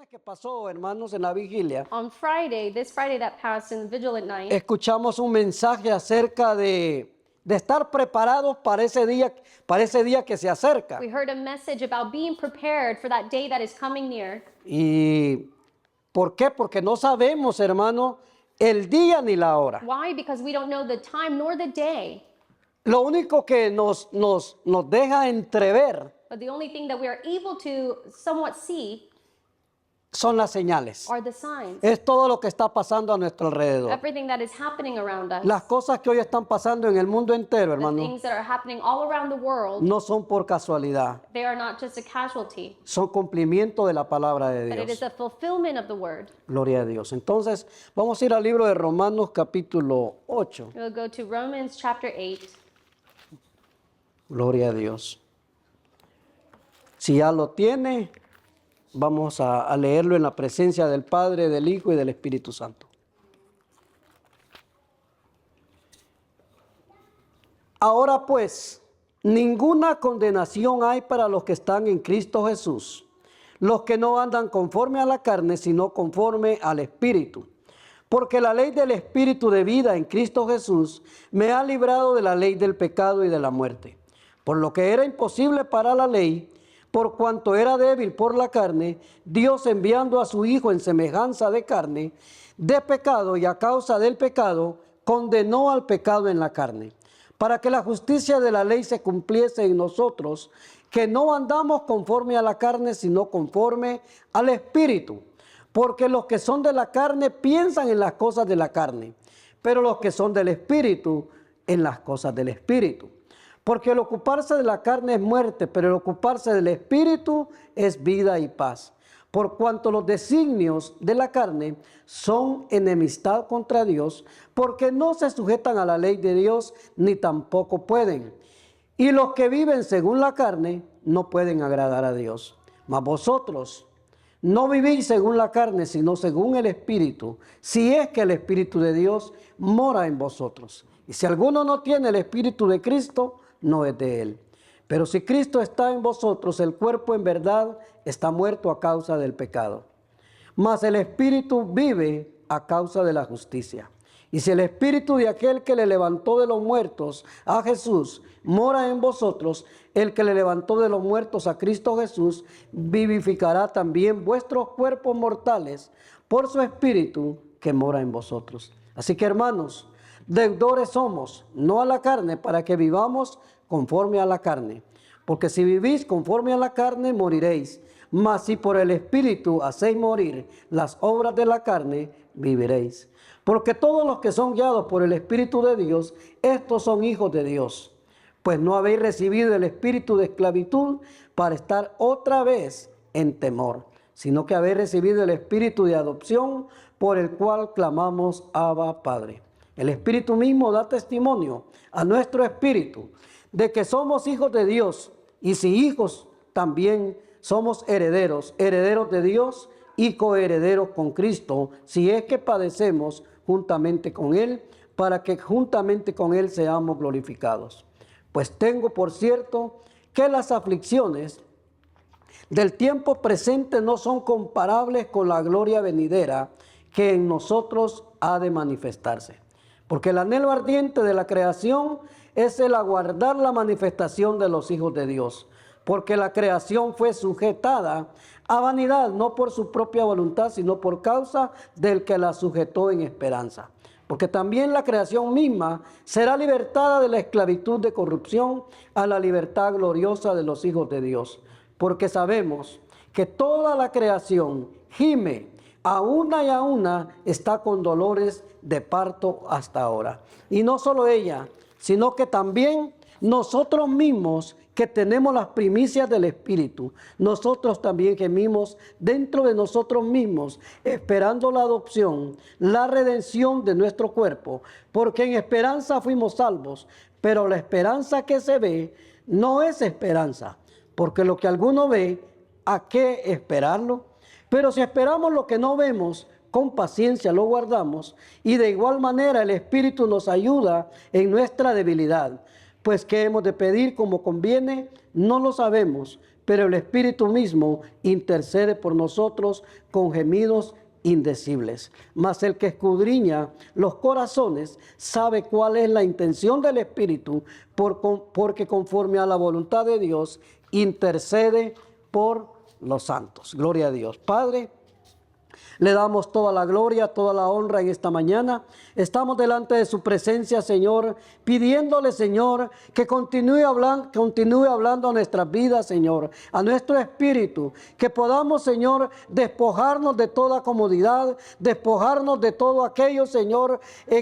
Que pasó, hermanos, en la vigilia, On Friday, this Friday that passed in the vigil at night, escuchamos un mensaje acerca de estar preparados para ese día que se acerca. we heard a message about being prepared for that day that is coming near. ¿Y por qué? Porque no sabemos, hermano, el día ni la hora. Why? Because we don't know the time nor the day. Lo único que nos deja entrever But the only thing that we are able to somewhat see son las señales. are the signs. Es todo lo que está pasando a nuestro alrededor. Everything that is happening around us. Las cosas que hoy están pasando en el mundo entero, The hermano, things that are happening all around the world, no son por casualidad. they are not just a casualty, Son cumplimiento de la palabra de but it is Dios. a fulfillment of the word. Gloria a Dios. Entonces, vamos a ir al libro de Romanos capítulo 8. We'll go to Romans chapter 8. Gloria a Dios. Si ya lo tiene, vamos a leerlo en la presencia del Padre, del Hijo y del Espíritu Santo. Ahora pues, ninguna condenación hay para los que están en Cristo Jesús, los que no andan conforme a la carne, sino conforme al Espíritu. Porque la ley del Espíritu de vida en Cristo Jesús me ha librado de la ley del pecado y de la muerte. Por lo que era imposible para la ley, por cuanto era débil por la carne, Dios enviando a su Hijo en semejanza de carne, de pecado y a causa del pecado, condenó al pecado en la carne, para que la justicia de la ley se cumpliese en nosotros, que no andamos conforme a la carne, sino conforme al Espíritu. Porque los que son de la carne piensan en las cosas de la carne, pero los que son del Espíritu en las cosas del Espíritu. Porque el ocuparse de la carne es muerte, pero el ocuparse del Espíritu es vida y paz. Por cuanto los designios de la carne son enemistad contra Dios, porque no se sujetan a la ley de Dios, ni tampoco pueden. Y los que viven según la carne no pueden agradar a Dios. Mas vosotros no vivís según la carne, sino según el Espíritu, si es que el Espíritu de Dios mora en vosotros. Y si alguno no tiene el Espíritu de Cristo, no es de él. Pero si Cristo está en vosotros, el cuerpo en verdad está muerto a causa del pecado, mas el Espíritu vive a causa de la justicia. Y si el Espíritu de aquel que le levantó de los muertos a Jesús mora en vosotros, el que le levantó de los muertos a Cristo Jesús vivificará también vuestros cuerpos mortales por su Espíritu que mora en vosotros. Así que, hermanos, deudores somos, no a la carne, para que vivamos conforme a la carne. Porque si vivís conforme a la carne, moriréis. Mas si por el Espíritu hacéis morir las obras de la carne, viviréis. Porque todos los que son guiados por el Espíritu de Dios, estos son hijos de Dios. Pues no habéis recibido el espíritu de esclavitud para estar otra vez en temor, sino que habéis recibido el espíritu de adopción, por el cual clamamos Abba, Padre. El Espíritu mismo da testimonio a nuestro espíritu de que somos hijos de Dios, y si hijos también somos herederos, herederos de Dios y coherederos con Cristo, si es que padecemos juntamente con Él, para que juntamente con Él seamos glorificados. Pues tengo por cierto que las aflicciones del tiempo presente no son comparables con la gloria venidera que en nosotros ha de manifestarse. Porque el anhelo ardiente de la creación es el aguardar la manifestación de los hijos de Dios. Porque la creación fue sujetada a vanidad, no por su propia voluntad, sino por causa del que la sujetó en esperanza. Porque también la creación misma será libertada de la esclavitud de corrupción a la libertad gloriosa de los hijos de Dios. Porque sabemos que toda la creación gime, a una y a una está con dolores de parto hasta ahora. Y no solo ella, sino que también nosotros mismos, que tenemos las primicias del Espíritu, nosotros también gemimos dentro de nosotros mismos, esperando la adopción, la redención de nuestro cuerpo, porque en esperanza fuimos salvos. Pero la esperanza que se ve no es esperanza, porque lo que alguno ve, ¿a qué esperarlo? Pero si esperamos lo que no vemos, con paciencia lo guardamos, y de igual manera el Espíritu nos ayuda en nuestra debilidad. Pues qué hemos de pedir como conviene, no lo sabemos, pero el Espíritu mismo intercede por nosotros con gemidos indecibles. Mas el que escudriña los corazones sabe cuál es la intención del Espíritu, porque conforme a la voluntad de Dios intercede por los santos. Gloria a Dios. Padre, le damos toda la gloria, toda la honra en esta mañana. Estamos delante de su presencia, Señor, pidiéndole, Señor, que continúe hablando a nuestras vidas, Señor, a nuestro espíritu, que podamos, Señor, despojarnos de toda comodidad, despojarnos de todo aquello, Señor,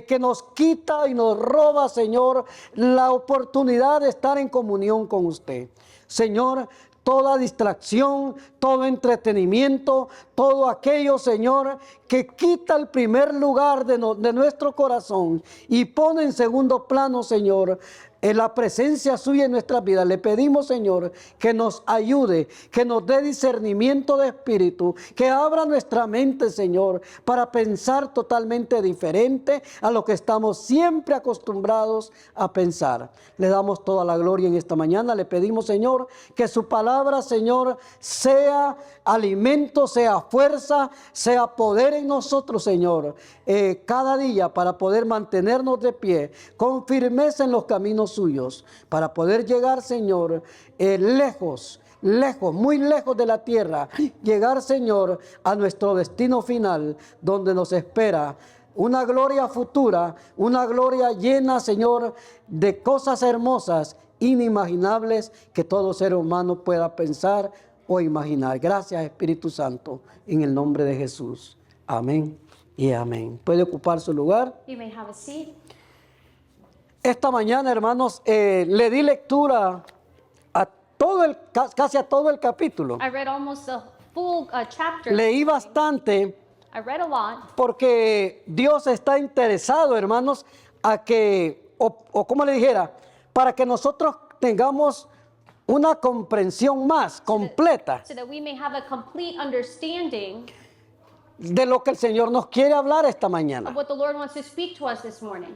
que nos quita y nos roba, Señor, la oportunidad de estar en comunión con usted. Señor, toda distracción, todo entretenimiento, todo aquello, Señor, que quita el primer lugar de nuestro corazón y pone en segundo plano, Señor, en la presencia suya en nuestras vidas. Le pedimos, Señor, que nos ayude, que nos dé discernimiento de espíritu, que abra nuestra mente, Señor, para pensar totalmente diferente a lo que estamos siempre acostumbrados a pensar. Le damos toda la gloria en esta mañana. Le pedimos, Señor, que su palabra, Señor, sea alimento, sea fuerza, sea poder en nosotros, Señor, cada día, para poder mantenernos de pie con firmeza en los caminos suyos, para poder llegar, Señor, lejos, muy lejos de la tierra, llegar, Señor, a nuestro destino final, donde nos espera una gloria futura, una gloria llena, Señor, de cosas hermosas, inimaginables, que todo ser humano pueda pensar o imaginar. Gracias, Espíritu Santo, en el nombre de Jesús. Amén y amén. Puede ocupar su lugar. You may have a seat. Esta mañana, hermanos, le di lectura a casi a todo el capítulo. I read almost the full chapter. Leí bastante I read a lot porque Dios está interesado, hermanos, a que, o como le dijera, para que nosotros tengamos una comprensión más completa so that we may have a complete understanding de lo que el Señor nos quiere hablar esta mañana. of what the Lord wants to speak to us this morning.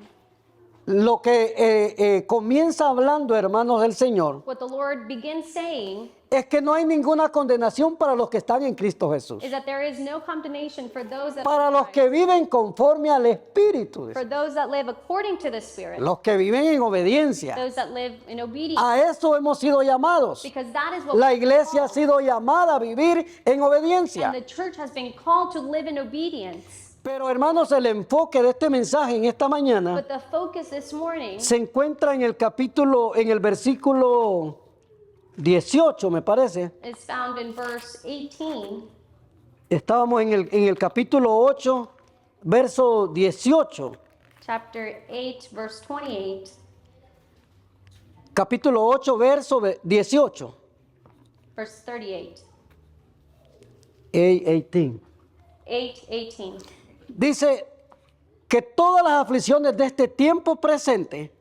Lo que comienza hablando, hermanos del Señor, What the Lord begins saying es que no hay ninguna condenación para los que están en Cristo Jesús. is that there is no condemnation for those that Para los que viven conforme al Espíritu, for those that live according to the Spirit, los que viven en obediencia. those that live in obedience, A eso hemos sido llamados. because that is what La we're iglesia ha called. sido llamada a vivir en obediencia. And the church has been called to live in obedience. Pero hermanos, el enfoque de este mensaje en esta mañana But the focus this morning se encuentra en el versículo 18, me parece. is found in verse 18. Estábamos en el capítulo 8, verso 18. Chapter 8, verse 28. Capítulo 8, verso 18. Verse 38. 18. 8:18. Dice que todas las aflicciones de este tiempo presente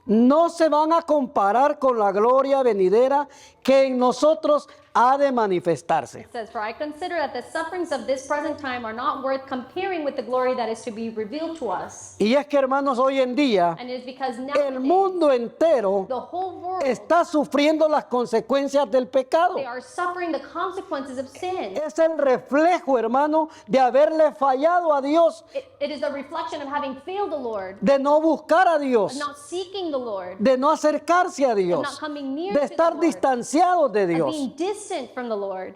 no se van a comparar con la gloria venidera que en nosotros ha de manifestarse. It says, "For I consider that the sufferings of this present time are not worth comparing with the glory that is to be revealed to us." Y es que, hermanos, hoy en día And it is because el nowadays mundo entero the whole world, está sufriendo las consecuencias del pecado. they are suffering the consequences of sin. Es el reflejo, hermano, de haberle fallado a Dios, It is a reflection of having failed the Lord, de no buscar a of Dios, not seeking the Lord, de no acercarse a of Dios, not coming near de to the estar Lord, distanciados de of Dios. being distant from the Lord.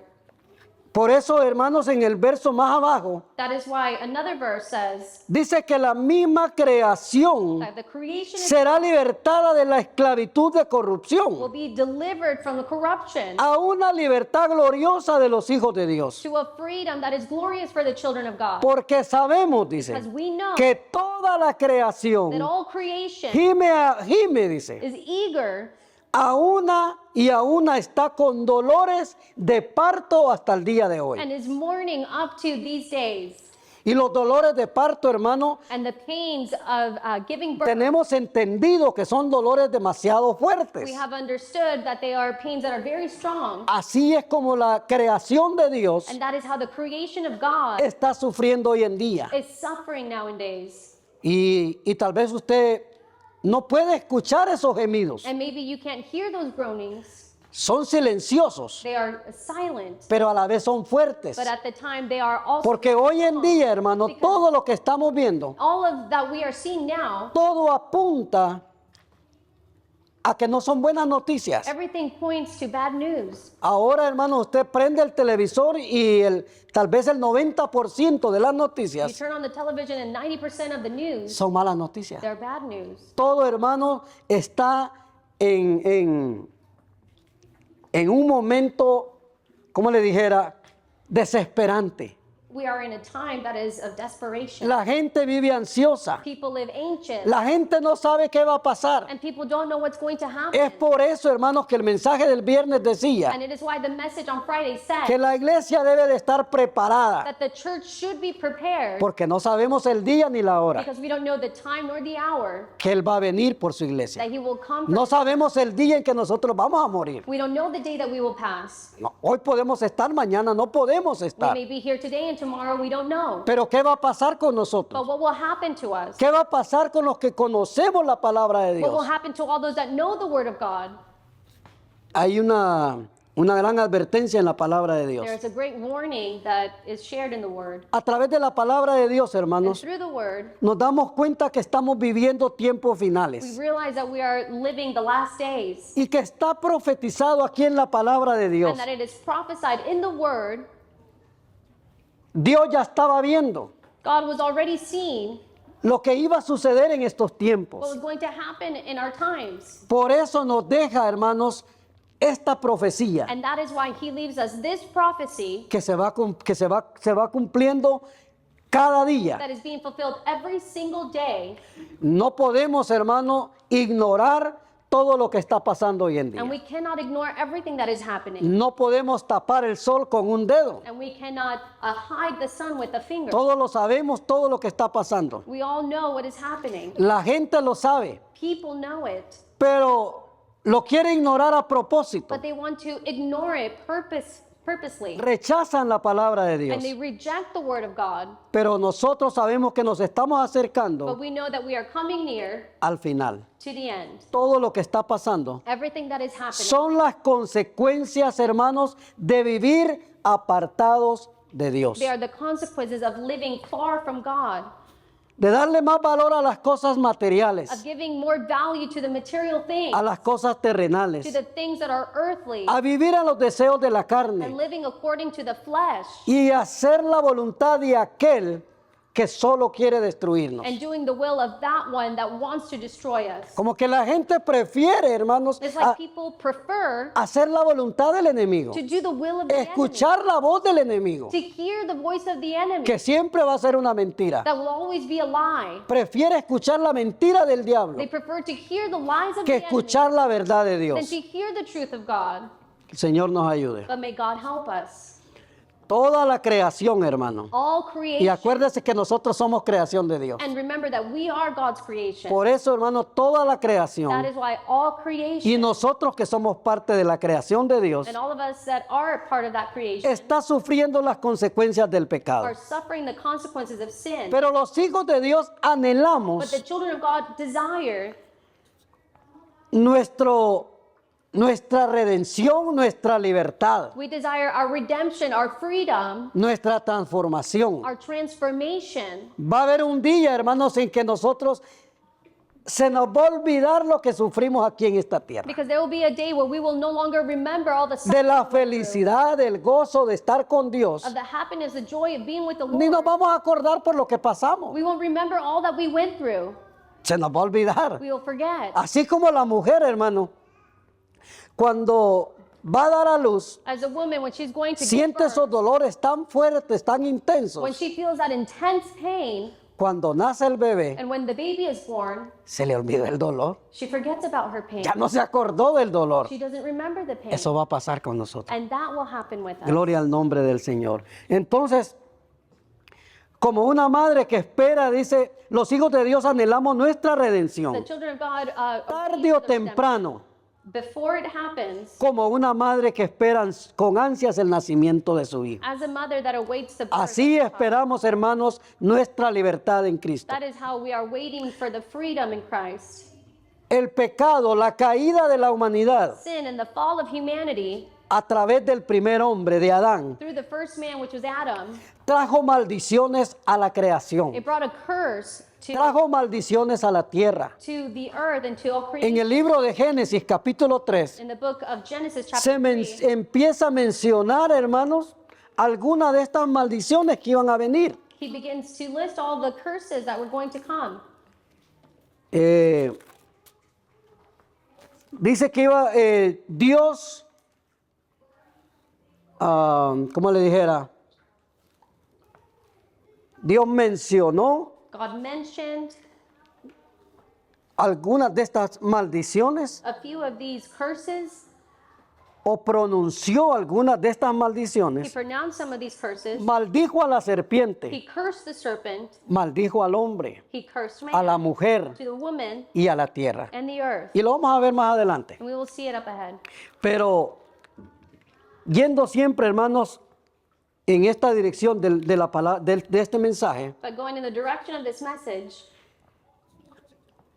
Por eso, hermanos, en el verso más abajo, That is why another verse says dice que la misma creación that the creation será libertada de la esclavitud de will corrupción be delivered from the corruption a una libertad gloriosa de los hijos de Dios. to a freedom that is glorious for the children of God. Porque sabemos, dice, Because we know que toda la that creación all creation gime, dice, is eager a una está con dolores de parto hasta el día de hoy. and is mourning up to these days. Y los dolores de parto, hermano, And the pains of giving birth, tenemos entendido que son dolores demasiado fuertes. we have understood that they are pains that are very strong. Así es como la creación de Dios And that is how the creation of God está sufriendo hoy en día. is suffering nowadays. Y tal vez usted no puede escuchar esos gemidos. And maybe you can't hear those groanings. son silenciosos, They are silent, pero a la vez son fuertes. but at the time they are also Porque hoy en día, hermano, Because- todo lo que estamos viendo, all of that we are seeing now. todo apunta a que no son buenas noticias. Everything points to bad news. Ahora, hermano, usted prende el televisor y tal vez el 90% de las You noticias turn on the television and 90% of the news, son malas noticias. they're bad news. Todo, hermano, está en un momento, como le dijera, desesperante. We are in a time that is of desperation. La gente vive ansiosa. People live anxious, La gente no sabe qué va a pasar. and people don't know what's going to happen. Es por eso, hermanos, que el mensaje del viernes decía And it is why the message on Friday que said la iglesia debe de estar preparada, that the church should be prepared porque no sabemos el día ni la hora because we don't know the time nor the hour que Él va a venir por su iglesia. that he will come. No sabemos el día en que nosotros vamos a morir. We don't know the day that we will pass. No, hoy podemos estar, mañana no podemos We estar. may be here today and tomorrow we don't know. Pero ¿qué va a pasar con But nosotros? what will happen to us? ¿Qué va a pasar con los que conocemos la palabra de What will Dios? happen to all those that know the word of God? Hay una gran advertencia en la palabra de Dios. There is a great warning that is shared in the word. A través de la palabra de Dios, And hermanos, through the word, nos damos cuenta que estamos viviendo tiempos we finales realize that we are living the last days y que está profetizado aquí en la palabra de Dios. and that it is prophesied in the word. Dios ya estaba viendo God was already seeing lo que iba a suceder en estos what tiempos. was going to happen in our times. Por eso nos deja, hermanos, esta profecía And that is why he leaves us this prophecy que se va cumpliendo cada día. that is being fulfilled every single day. No podemos, hermano, ignorar todo lo que está pasando hoy en And día. we cannot ignore everything that is happening. No podemos tapar el sol con un dedo. And we cannot hide the sun with a finger. Todos lo sabemos, todo lo que está pasando. We all know what is happening. La gente lo sabe, People know it, pero lo quiere ignorar a propósito. but they want to ignore it purposely. Rechazan la palabra de Dios. And they reject the word of God. Pero nosotros sabemos que nos estamos But acercando we know that we are coming near al final. to the end. Todo lo que está pasando Everything that is happening son las consecuencias, hermanos, de vivir apartados de Dios. they are the consequences of living far from God, De darle más valor a las cosas of materiales, giving more value to the material things, a las cosas terrenales, to the things that are earthly, a vivir a los deseos de la and carne living according to the flesh, y hacer la voluntad de aquel que solo quiere destruirnos. and doing the will of that one that wants to destroy us. Como que la gente prefiere, hermanos, It's like people prefer hacer la voluntad del enemigo, to do the will of the enemy, escuchar la voz del enemigo, to hear the voice of the enemy que siempre va a ser una mentira. that will always be a lie. Prefiere escuchar la mentira del diablo They prefer to hear the lies of que the enemy escuchar la verdad de than Dios. to hear the truth of God. Que el Señor nos ayude. But may God help us. Toda la creación, hermano. All Y creation. acuérdese que nosotros somos creación de Dios. And remember that we are God's creation. Por eso, hermano, toda la That creación is why all y creation nosotros que somos parte de la creación de Dios and all of us that are part of that creation está sufriendo las consecuencias del pecado. are suffering the consequences of sin. Pero los hijos de Dios But anhelamos the children of God desire nuestra redención, nuestra libertad, we desire our redemption, our freedom, nuestra transformación. our transformation. Va a haber un día, hermanos, en que nosotros se nos va a olvidar lo que sufrimos aquí en esta tierra. Because there will be a day where we will no longer remember all the De suffering la felicidad, del gozo de estar con Dios. of the happiness, the joy of being with the Ni nos Lord. vamos a acordar por lo que pasamos. We won't remember all that we went through. Se nos va a olvidar. We will forget. Así como la mujer, hermano, cuando va a dar a luz, As a woman, when she's going to give siente birth, esos dolores tan fuertes, tan when intensos. she feels that intense pain, Cuando nace el bebé, and when the baby is born, se le olvida el dolor. she forgets about her pain. Ya no se acordó del dolor. She doesn't remember the pain. Eso va a pasar con nosotros. And that will happen with us. Gloria al nombre del Señor. Entonces, como una madre que espera, dice, los hijos de Dios anhelamos nuestra The redención. children of God, Tarde o temprano, before it happens, como una madre que espera con ansias el nacimiento de su hijo. as a mother that awaits the birth Así of her child. esperamos, hermanos, nuestra libertad en Cristo. That is how we are waiting for the freedom in Christ. el pecado, la caída de la humanidad sin and the fall of humanity a través del primer hombre, de Adán, through the first man, which was Adam, trajo maldiciones a la creación, it brought a curse trajo maldiciones a la tierra. to the earth and to all En creation. el libro de Génesis, capítulo 3, In the book of Genesis, se chapter 3, empieza a mencionar, hermanos, algunas de estas maldiciones que iban a venir. he begins to list all the curses that were going to come. Dice que iba Dios, ¿cómo le dijera? Dios mencionó God mentioned algunas de estas maldiciones a few of these curses. o pronunció algunas de estas He maldiciones. pronounced some of these curses. Maldijo a la serpiente, He cursed the serpent. maldijo al hombre, He cursed a la man, mujer to the woman, y a la tierra. and the earth. Y lo vamos a ver más adelante. And we will see it up ahead. Pero yendo siempre, hermanos, en esta dirección de la de este mensaje, But going in the direction of this message,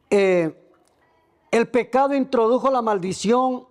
el pecado introdujo la maldición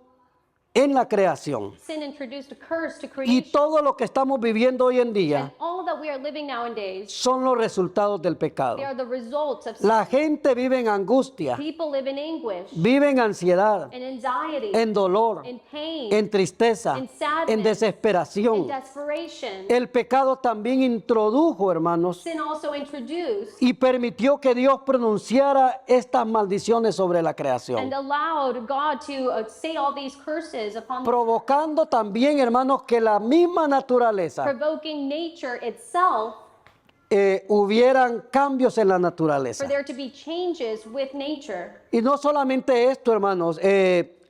en la creación. sin introduced a curse to Y creation. todo lo que estamos viviendo hoy en And día all that we are living nowadays, son los resultados del pecado. they are the results of sin. La gente vive en angustia, People live in anguish, vive en ansiedad, in anxiety, en dolor, in pain, en tristeza, in sadness, en in desesperación. desperation. El pecado también introdujo, hermanos, Sin also introduced y permitió que Dios pronunciara estas maldiciones sobre la and creación, allowed God to say all these curses upon the provocando también, hermanos, que la misma naturaleza provoking nature itself, hubieran cambios en la for naturaleza. there to be changes with nature. Y no solamente esto, hermanos,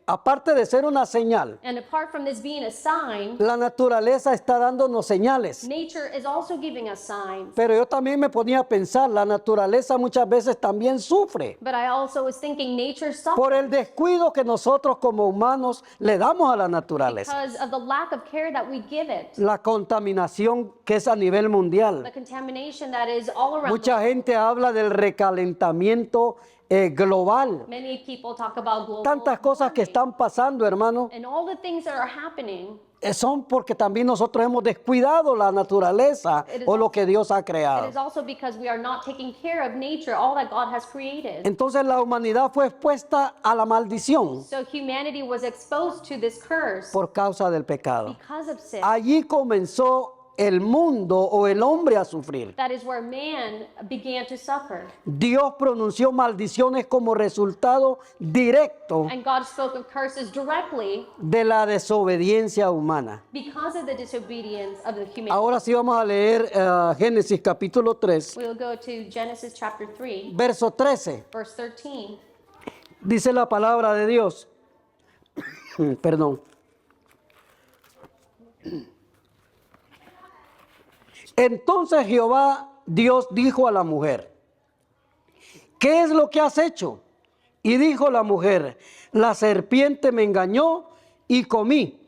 aparte de ser una señal, And apart from this being a sign, la naturaleza está dándonos señales. nature is also giving us signs. Pero yo también me ponía a pensar, la naturaleza muchas veces también sufre But I also was thinking nature suffers por el descuido que nosotros como humanos le damos a la naturaleza. because of the lack of care that we give it. La contaminación que es a nivel mundial. The contamination that is all around. Mucha gente habla del recalentamiento global. Many people talk about global Tantas cosas que warming. están pasando, hermano, And all the things that are happening, son porque también nosotros hemos descuidado la naturaleza It is o lo also- que Dios ha it creado. is also because we are not taking care of nature, all that God has created. Entonces la humanidad fue expuesta a la maldición So humanity was exposed to this curse por causa del pecado. because of sin. Allí comenzó el mundo o el hombre a sufrir. That is where man began to suffer. Dios pronunció maldiciones como resultado directo And God spoke of curses directly de la desobediencia humana. because of the disobedience of the humanity. Ahora sí vamos a leer Génesis capítulo 3, We will go to Genesis chapter 3, verso 13. verse 13. Dice la palabra de Dios. Perdón. Entonces Jehová Dios dijo a la mujer, ¿qué es lo que has hecho? Y dijo la mujer, la serpiente me engañó y comí.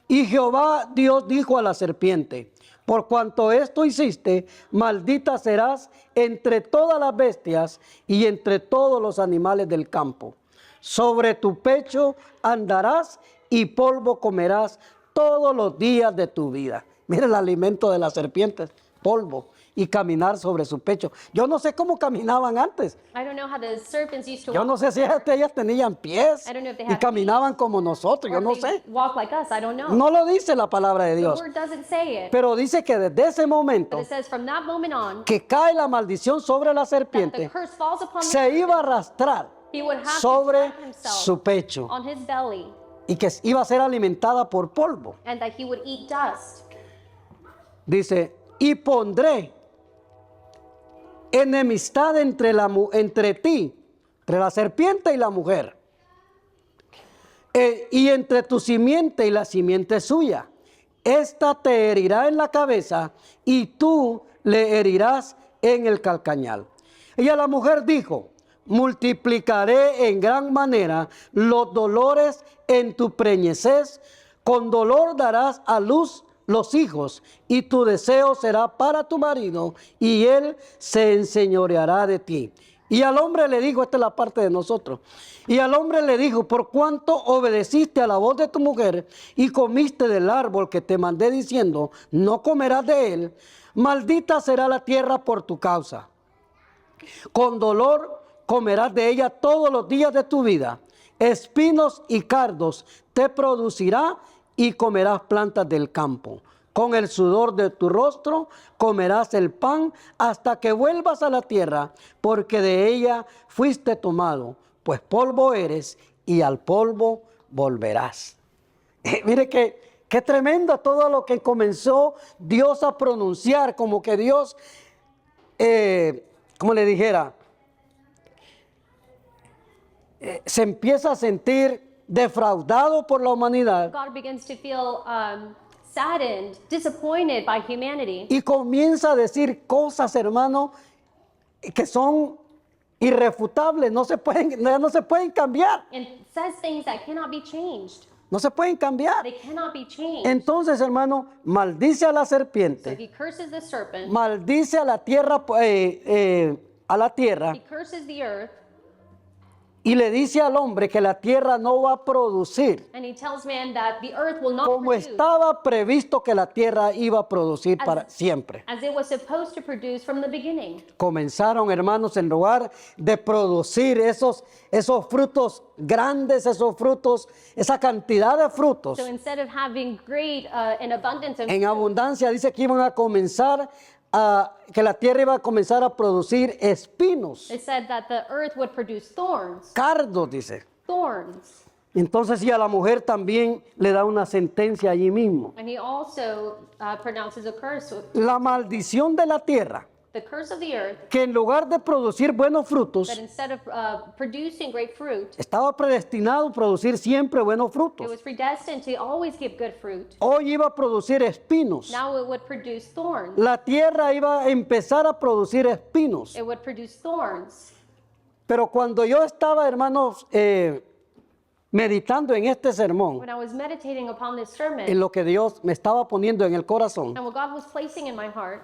Y Jehová Dios dijo a la serpiente, por cuanto esto hiciste, maldita serás entre todas las bestias y entre todos los animales del campo. Sobre tu pecho andarás y polvo comerás todos los días de tu vida. Mira el alimento de las serpientes, polvo, y caminar sobre su pecho. Yo no sé cómo caminaban antes. I don't know how the serpents used to Yo walk. no sé si ellas tenían pies I don't know if they y had caminaban como nosotros. or Yo no if they sé. walk like us. I don't know. No lo dice la palabra de The Dios. word doesn't say it. Pero dice que desde ese But momento it says from that moment on, que cae la maldición sobre la that the serpiente, curse falls upon the se iba a arrastrar he would have sobre to drag himself su pecho on his belly y que iba a ser alimentada por polvo. and that he would eat dust. Dice, y pondré enemistad entre ti, entre la serpiente y la mujer, y entre tu simiente y la simiente suya. Esta te herirá en la cabeza y tú le herirás en el calcañal. Y a la mujer dijo, multiplicaré en gran manera los dolores en tu preñez, con dolor darás a luz los hijos, y tu deseo será para tu marido, y él se enseñoreará de ti. Y al hombre le dijo, esta es la parte de nosotros, y al hombre le dijo, por cuanto obedeciste a la voz de tu mujer y comiste del árbol que te mandé diciendo, no comerás de él, maldita será la tierra por tu causa. Con dolor comerás de ella todos los días de tu vida. Espinos y cardos te producirá y comerás plantas del campo. Con el sudor de tu rostro comerás el pan hasta que vuelvas a la tierra, porque de ella fuiste tomado, pues polvo eres y al polvo volverás. Mire qué tremendo todo lo que comenzó Dios a pronunciar, como que Dios, como le dijera, se empieza a sentir defraudado por la humanidad. God begins to feel saddened, disappointed by humanity. Y comienza a decir cosas, hermano, que son irrefutables, no se pueden cambiar, And says things that cannot be changed. no se pueden cambiar. They cannot be changed. Entonces, hermano, maldice a la So serpiente, he curses the serpent. maldice a la tierra, he Curses the earth. y le dice al hombre que la tierra no va a producir And he tells man that the earth will not como produce estaba previsto que la tierra iba a producir para siempre. as it was supposed to produce from the beginning. Comenzaron, hermanos, en lugar de producir esos frutos grandes, esos frutos, esa cantidad de frutos So instead of having great an abundance of en abundancia, dice que iban a comenzar que la tierra iba a comenzar a producir espinos, it said that the earth would produce thorns. cardos, dice. Thorns. Entonces, y a la mujer también le da una sentencia allí mismo. And he also pronounces a curse. La maldición de la tierra, The curse of the earth, que en lugar de producir buenos frutos, that instead of producing great fruit, estaba predestinado a producir siempre buenos it frutos. was predestined to always give good fruit. Hoy iba a producir espinos. Now it would produce thorns. La tierra iba a empezar a producir espinos. It would produce thorns. Pero cuando yo estaba, hermanos, meditando en este sermón, When I was meditating upon this sermon, en lo que Dios me estaba poniendo en el corazón, and what God was placing in my heart,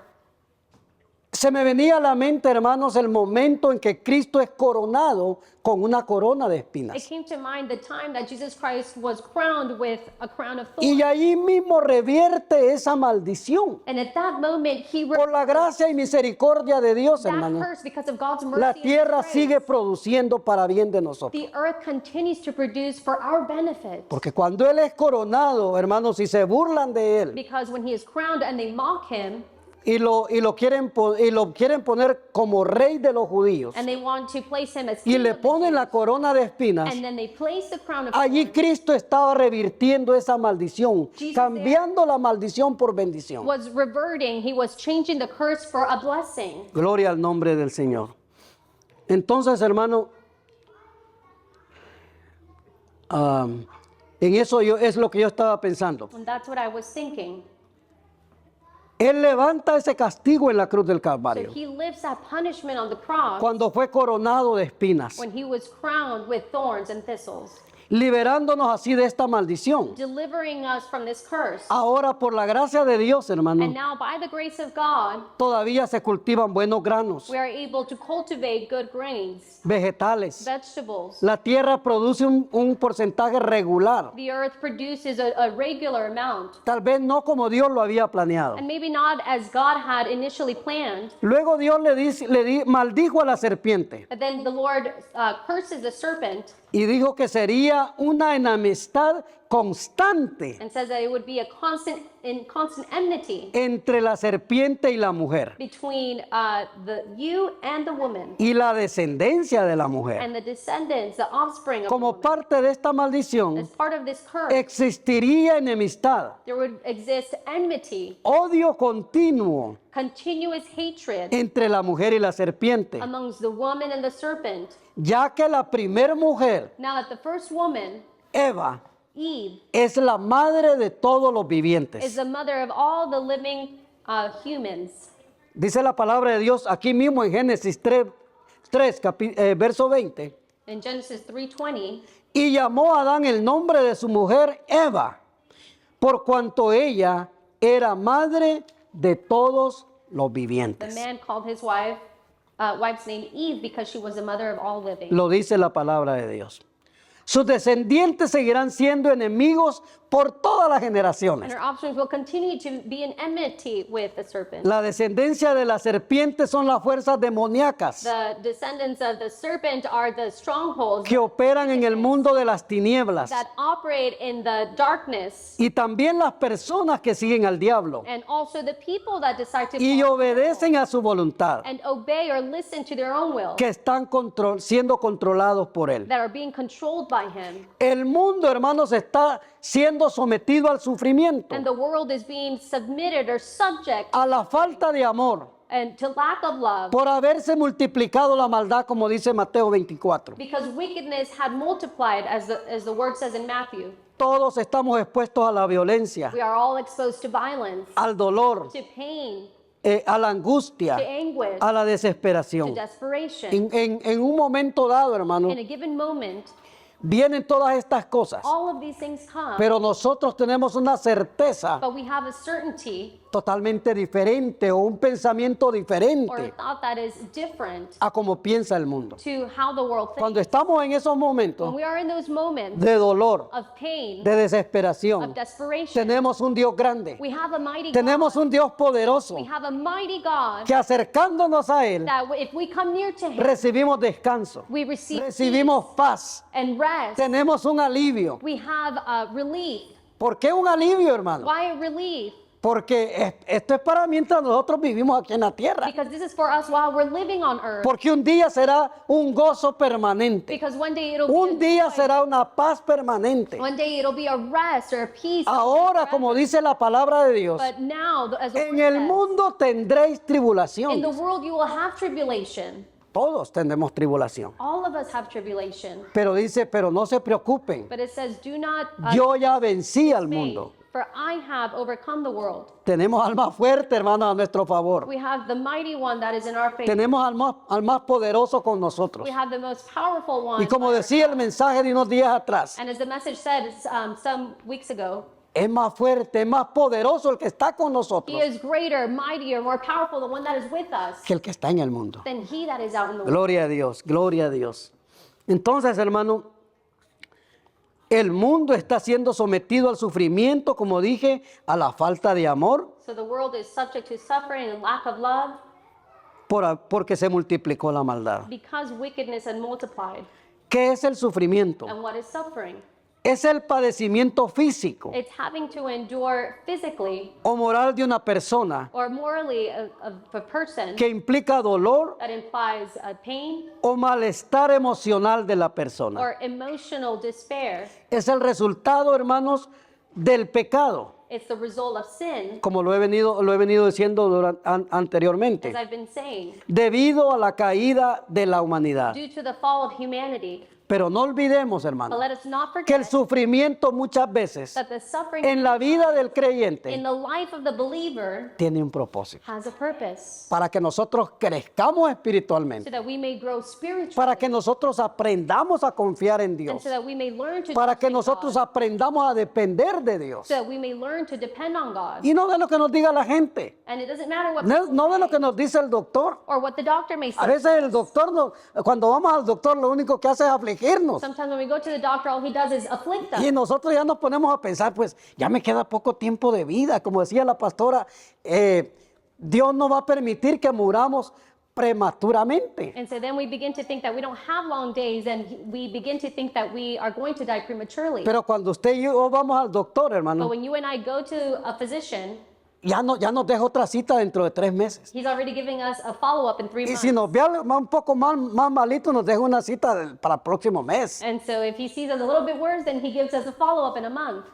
se me venía a la mente, hermanos, el momento en que Cristo es coronado con una corona de it espinas. came to mind the time that Jesus Christ was crowned with a crown of thorns. Y allí mismo revierte esa maldición. And at that moment, he Por la gracia y misericordia de Dios, that hermanos, curse because of God's mercy la and tierra grace. sigue produciendo para bien de nosotros. The earth continues to produce for our benefit. Porque cuando Él es coronado, hermanos, y se burlan de Él Because when he is crowned and they mock him y lo quieren poner como rey de los judíos and they want to place him as y king le of the ponen Jews, la corona de espinas, and then they place the crown of allí thorns, Cristo estaba revirtiendo esa maldición, Jesus cambiando la maldición por bendición. was reverting, he was changing the curse for a blessing. Gloria al nombre del Señor. Entonces, hermano, en eso es lo que yo estaba pensando. And that's what I was thinking. Él levanta ese castigo en la cruz del So Calvario, he lifts that punishment on the cross cuando fue coronado de espinas, when he was crowned with thorns and thistles, liberándonos así de esta maldición. delivering us from this curse. Ahora, por la gracia de Dios, And hermano, now by the grace of God, todavía se cultivan buenos granos, we are able to cultivate good grains, vegetales. vegetables. La tierra produce un porcentaje regular, The earth produces a regular amount, tal vez no como Dios lo había planeado. and maybe not as God had initially planned. Luego Dios maldijo a la serpiente But then the Lord curses the serpent y dijo que sería una enemistad constante and says that it would be a constant enmity entre la serpiente y la mujer between you and the woman y la descendencia de la mujer. and the descendants, the offspring of the Como woman. parte de esta maldición, As part of this curse, existiría enemistad, there would exist enmity, odio continuo continuous hatred entre la mujer y la serpiente, amongst the woman and the serpent. ya que la primer mujer, Now that the first woman, Eva, Eve, es la madre de todos los is vivientes. the mother of all the living humans. Dice la palabra de Dios aquí mismo en Génesis 3, verso 20. In Genesis 3:20, Y llamó a Adán el nombre de su mujer Eva, por cuanto ella era madre de todos los the vivientes. man called his wife wife's name Eve because she was the mother of all living. Lo dice la palabra de Dios. Sus descendientes seguirán siendo enemigos por todas las And generaciones. her offspring will continue to be in enmity with the serpent. La descendencia de la serpiente son las fuerzas demoníacas The descendants of the serpent are the strongholds que operan en el mundo de las tinieblas. that operate in the darkness, Y también las personas que siguen al diablo and also the people that decide to y follow obedecen a su voluntad, and obey or listen to their own will, que están siendo controlados por él. that are being controlled by him. El mundo, hermanos, está siendo sometido al sufrimiento, And the world is being submitted or subject a la falta de amor, and to lack of love, por haberse multiplicado la maldad, como dice Mateo 24. because wickedness had multiplied, as the word says in Matthew. Todos estamos expuestos a la violencia, We are all exposed to violence, al dolor, to pain, a la angustia, to anguish, a la to desesperación. desperation. En un momento dado, hermano, In a given moment, vienen todas estas cosas, all of these things come, pero nosotros tenemos una certeza but we have a certainty totalmente diferente o un pensamiento or a diferente thought that is different a como piensa el mundo. to how the world thinks. Cuando estamos en esos momentos When we are in those moments de dolor, of pain, de of desesperación, desperation, tenemos un Dios grande, we have a mighty tenemos God. un Dios poderoso We have a mighty God que acercándonos a Él that if we come near to Him, recibimos descanso, we receive recibimos peace paz, and rest. tenemos un alivio. We have relief. ¿Por qué un alivio, hermano? Why relief? Porque esto es para mientras nosotros vivimos aquí en la tierra. Because this is for us while we're living on earth. Porque un día será un gozo permanente. Because one day it'll Un be día a joy. será una paz permanente. One day it'll be a rest or a peace. Ahora, como dice la palabra de Dios, But now, as the en word el says, mundo tendréis in the tribulación. world you will have tribulation. Todos tendremos tribulación. All of us have tribulation. Pero dice, pero no se preocupen. But it says, do not Yo ya vencí al dismay, mundo. for I have overcome the world. Tenemos al más fuerte, hermano, a nuestro favor. We have the mighty one that is in our faith. Tenemos al más poderoso con nosotros. We have the most powerful one. Y como by our decía el side. mensaje de unos días atrás, And as the message said some weeks ago, es más fuerte, es más poderoso el que está con he nosotros is greater, mightier, more powerful, the one that is with us, que el que está en el mundo. than he that is out in the world. Gloria a Dios, gloria a Dios. Entonces, hermano, el mundo está siendo sometido al sufrimiento, como dije, a la falta de amor, So the world is subject to suffering and lack of love porque se multiplicó la maldad. because wickedness had multiplied. ¿Qué es el sufrimiento? And what is suffering? Es el padecimiento físico It's having to endure physically o moral de una persona or morally of a person que implica dolor that implies pain o malestar emocional de la persona. or emotional despair. Es el resultado, hermanos, del pecado, It's the result of sin, como lo he venido diciendo anteriormente, as I've been saying, debido a la caída de la humanidad. due to the fall of humanity. Pero no olvidemos, But hermano, let us not que el forget sufrimiento muchas veces that the suffering en la vida del in creyente the life of the believer tiene un propósito. has a purpose, Para que nosotros crezcamos so espiritualmente, that we may grow spiritually, para que nosotros aprendamos a confiar en and Dios, so that we may learn to para trust que in nosotros God, aprendamos a depender de Dios. so that we may learn to depend on God. Y no de lo que nos diga la gente, And it doesn't matter what no people de lo say que nos dice el doctor. or what the doctor may A say. veces el doctor, cuando vamos al doctor, lo único que hace es afligirnos. Sometimes when we go to the doctor, all he does is afflict us. Y nosotros ya nos ponemos a pensar, pues ya me queda poco tiempo de vida. Como decía la pastora, Dios no va a permitir que muramos prematuramente. And so then we begin to think that we don't have long days, and we begin to think that we are going to die prematurely. Pero cuando usted y yo vamos al doctor, But hermano, when you and I go to a physician, ya nos deja otra cita dentro de 3 meses. he's already giving us a follow-up in 3 Y months. si nos ve un poco más malito, nos deja una cita para el próximo mes. And so if he sees us a little bit worse, then he gives us a follow-up in a month.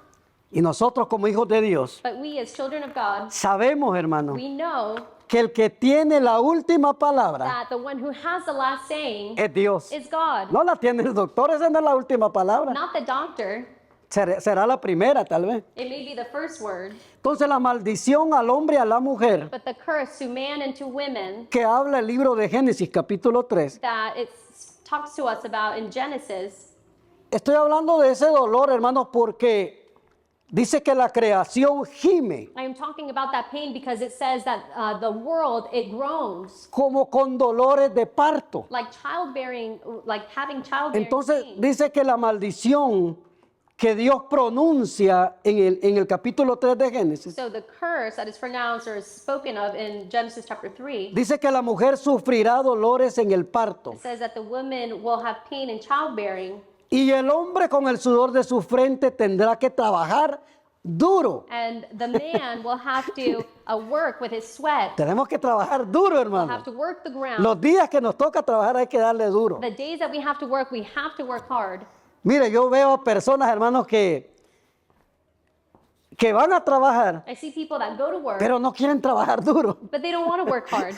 Y nosotros como hijos de Dios, But we as children of God, sabemos, hermano, we know que el que tiene la última palabra that the one who has the last saying es Dios. is God, No la tiene el doctor, esa no es la última palabra. not the doctor. Será la primera, tal vez. It may be the first word, Entonces la maldición al hombre y a la mujer but the curse to man and to women que habla el libro de Génesis capítulo 3. that it talks to us about in Genesis, Estoy hablando de ese dolor, hermanos, porque Dice que la creación gime I am talking about that pain because it says that the world, it groans como con dolores de parto. like childbearing, like having childbearing Entonces pain. dice que la maldición que Dios pronuncia en el capítulo 3 de Génesis, So the curse that is pronounced or is spoken of in Genesis chapter 3, dice que la mujer sufrirá dolores en el parto it says that the woman will have pain in childbearing, y el hombre con el sudor de su frente tendrá que trabajar duro. and the man will have to work with his sweat, Tenemos que trabajar duro, will hermano. have to work the ground. Los días que nos toca trabajar hay que darle duro. The days that we have to work hard. Mire, yo veo a personas, hermanos, que van a trabajar, I see people that go to work, pero no quieren trabajar duro. but they don't want to work hard.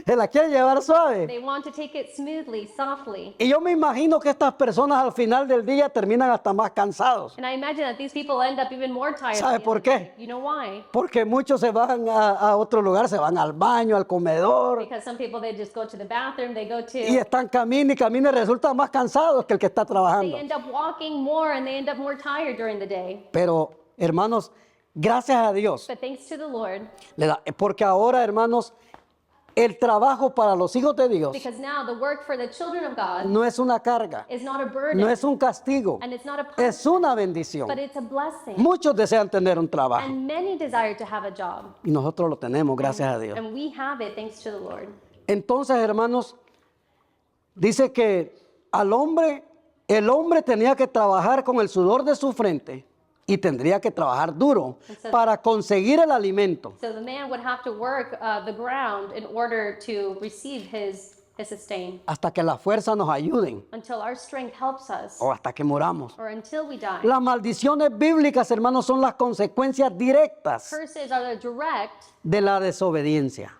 Se la quieren llevar suave. They want to take it smoothly, softly. Y yo me imagino que estas personas al final del día terminan hasta más cansados. And I imagine that these people end up even more tired. ¿Sabe at the por end of the qué? day. You know why? Porque muchos se van a otro lugar, se van al baño, al comedor, Because some people, they just go to the bathroom, they go y to, están camine y camine, resultan más cansados que el que está they trabajando. end up walking more and they end up more tired during the day. Pero, hermanos, gracias a Dios, But thanks to the Lord, porque ahora, hermanos, el trabajo para los hijos de Dios because now the work for the children of God no es una carga, is not a burden, no es un castigo, and it's not a punishment, es una bendición. but it's a blessing. Muchos desean tener un trabajo And many desire to have a job. y nosotros lo tenemos, gracias a Dios. And we have it thanks to the Lord. Entonces, hermanos, dice que el hombre tenía que trabajar con el sudor de su frente y tendría que trabajar duro para conseguir el alimento. So the man would have to work the ground in order to receive his sustain, Hasta que las fuerzas nos ayuden until our strength helps us, o hasta que muramos. or until we die. Las maldiciones bíblicas, hermanos, son las consecuencias directas Curses are the direct de la desobediencia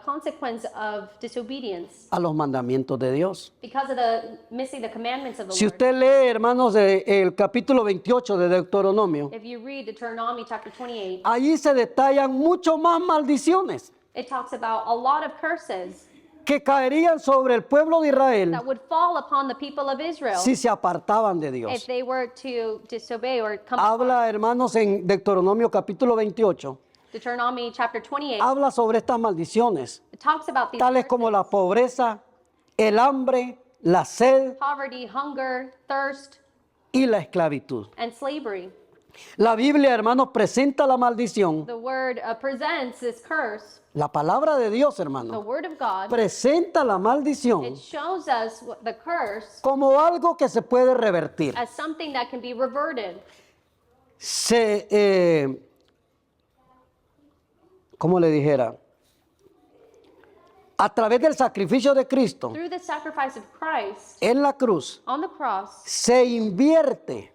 consequence of disobedience a los mandamientos de Dios. because of the missing the commandments of the Si Lord. usted lee, hermanos, el capítulo 28 de Deuteronomio, If you read Deuteronomy chapter 28, allí se detallan mucho más maldiciones it talks about a lot of curses que caerían sobre el pueblo de Israel that would fall upon the people of Israel si se apartaban de if Dios. they were to disobey or come. Habla, hermanos, en Deuteronomio capítulo 28, Deuteronomy chapter 28, habla sobre estas maldiciones, it talks about these tales como la curses: pobreza, el hambre, la sed poverty, hunger, thirst, y la esclavitud. and slavery. La Biblia, hermanos, presenta la maldición. The word presents this curse. La palabra de Dios, The hermano, word of God, presenta la maldición it shows us the curse como algo que se puede revertir. as something that can be reverted. ¿Cómo le dijera? A través del sacrificio de Cristo Through the sacrifice of Christ en la cruz, on the cross, se invierte,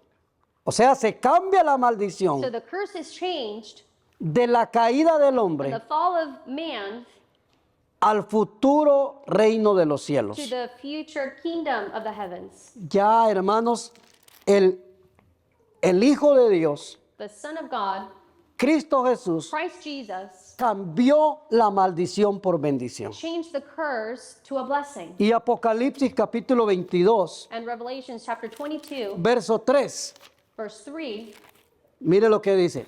o sea, se cambia la maldición so the curse is changed, de la caída del the hombre fall of man, al futuro reino de los cielos. to the future kingdom of the heavens. Ya, hermanos, el Hijo de Dios, The Son of God, Cristo Jesús, Christ Jesus, cambió la maldición por bendición. changed the curse to a blessing. Y Apocalipsis capítulo 22, And Revelations chapter 22, verso 3, verse 3, mire lo que dice.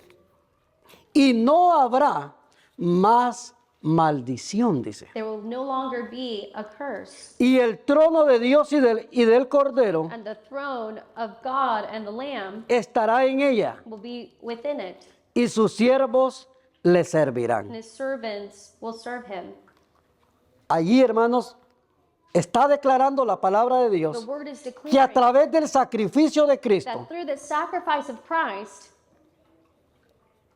Y no habrá más maldición, dice. there will no longer be a curse. Y el trono de Dios y del Cordero And the throne of God and the Lamb estará en ella, will be within it, y sus siervos le and servirán. his servants will serve him. Allí, hermanos, está declarando la palabra de The Dios word is que a declaring través del sacrificio de Cristo, that through the sacrifice of Christ,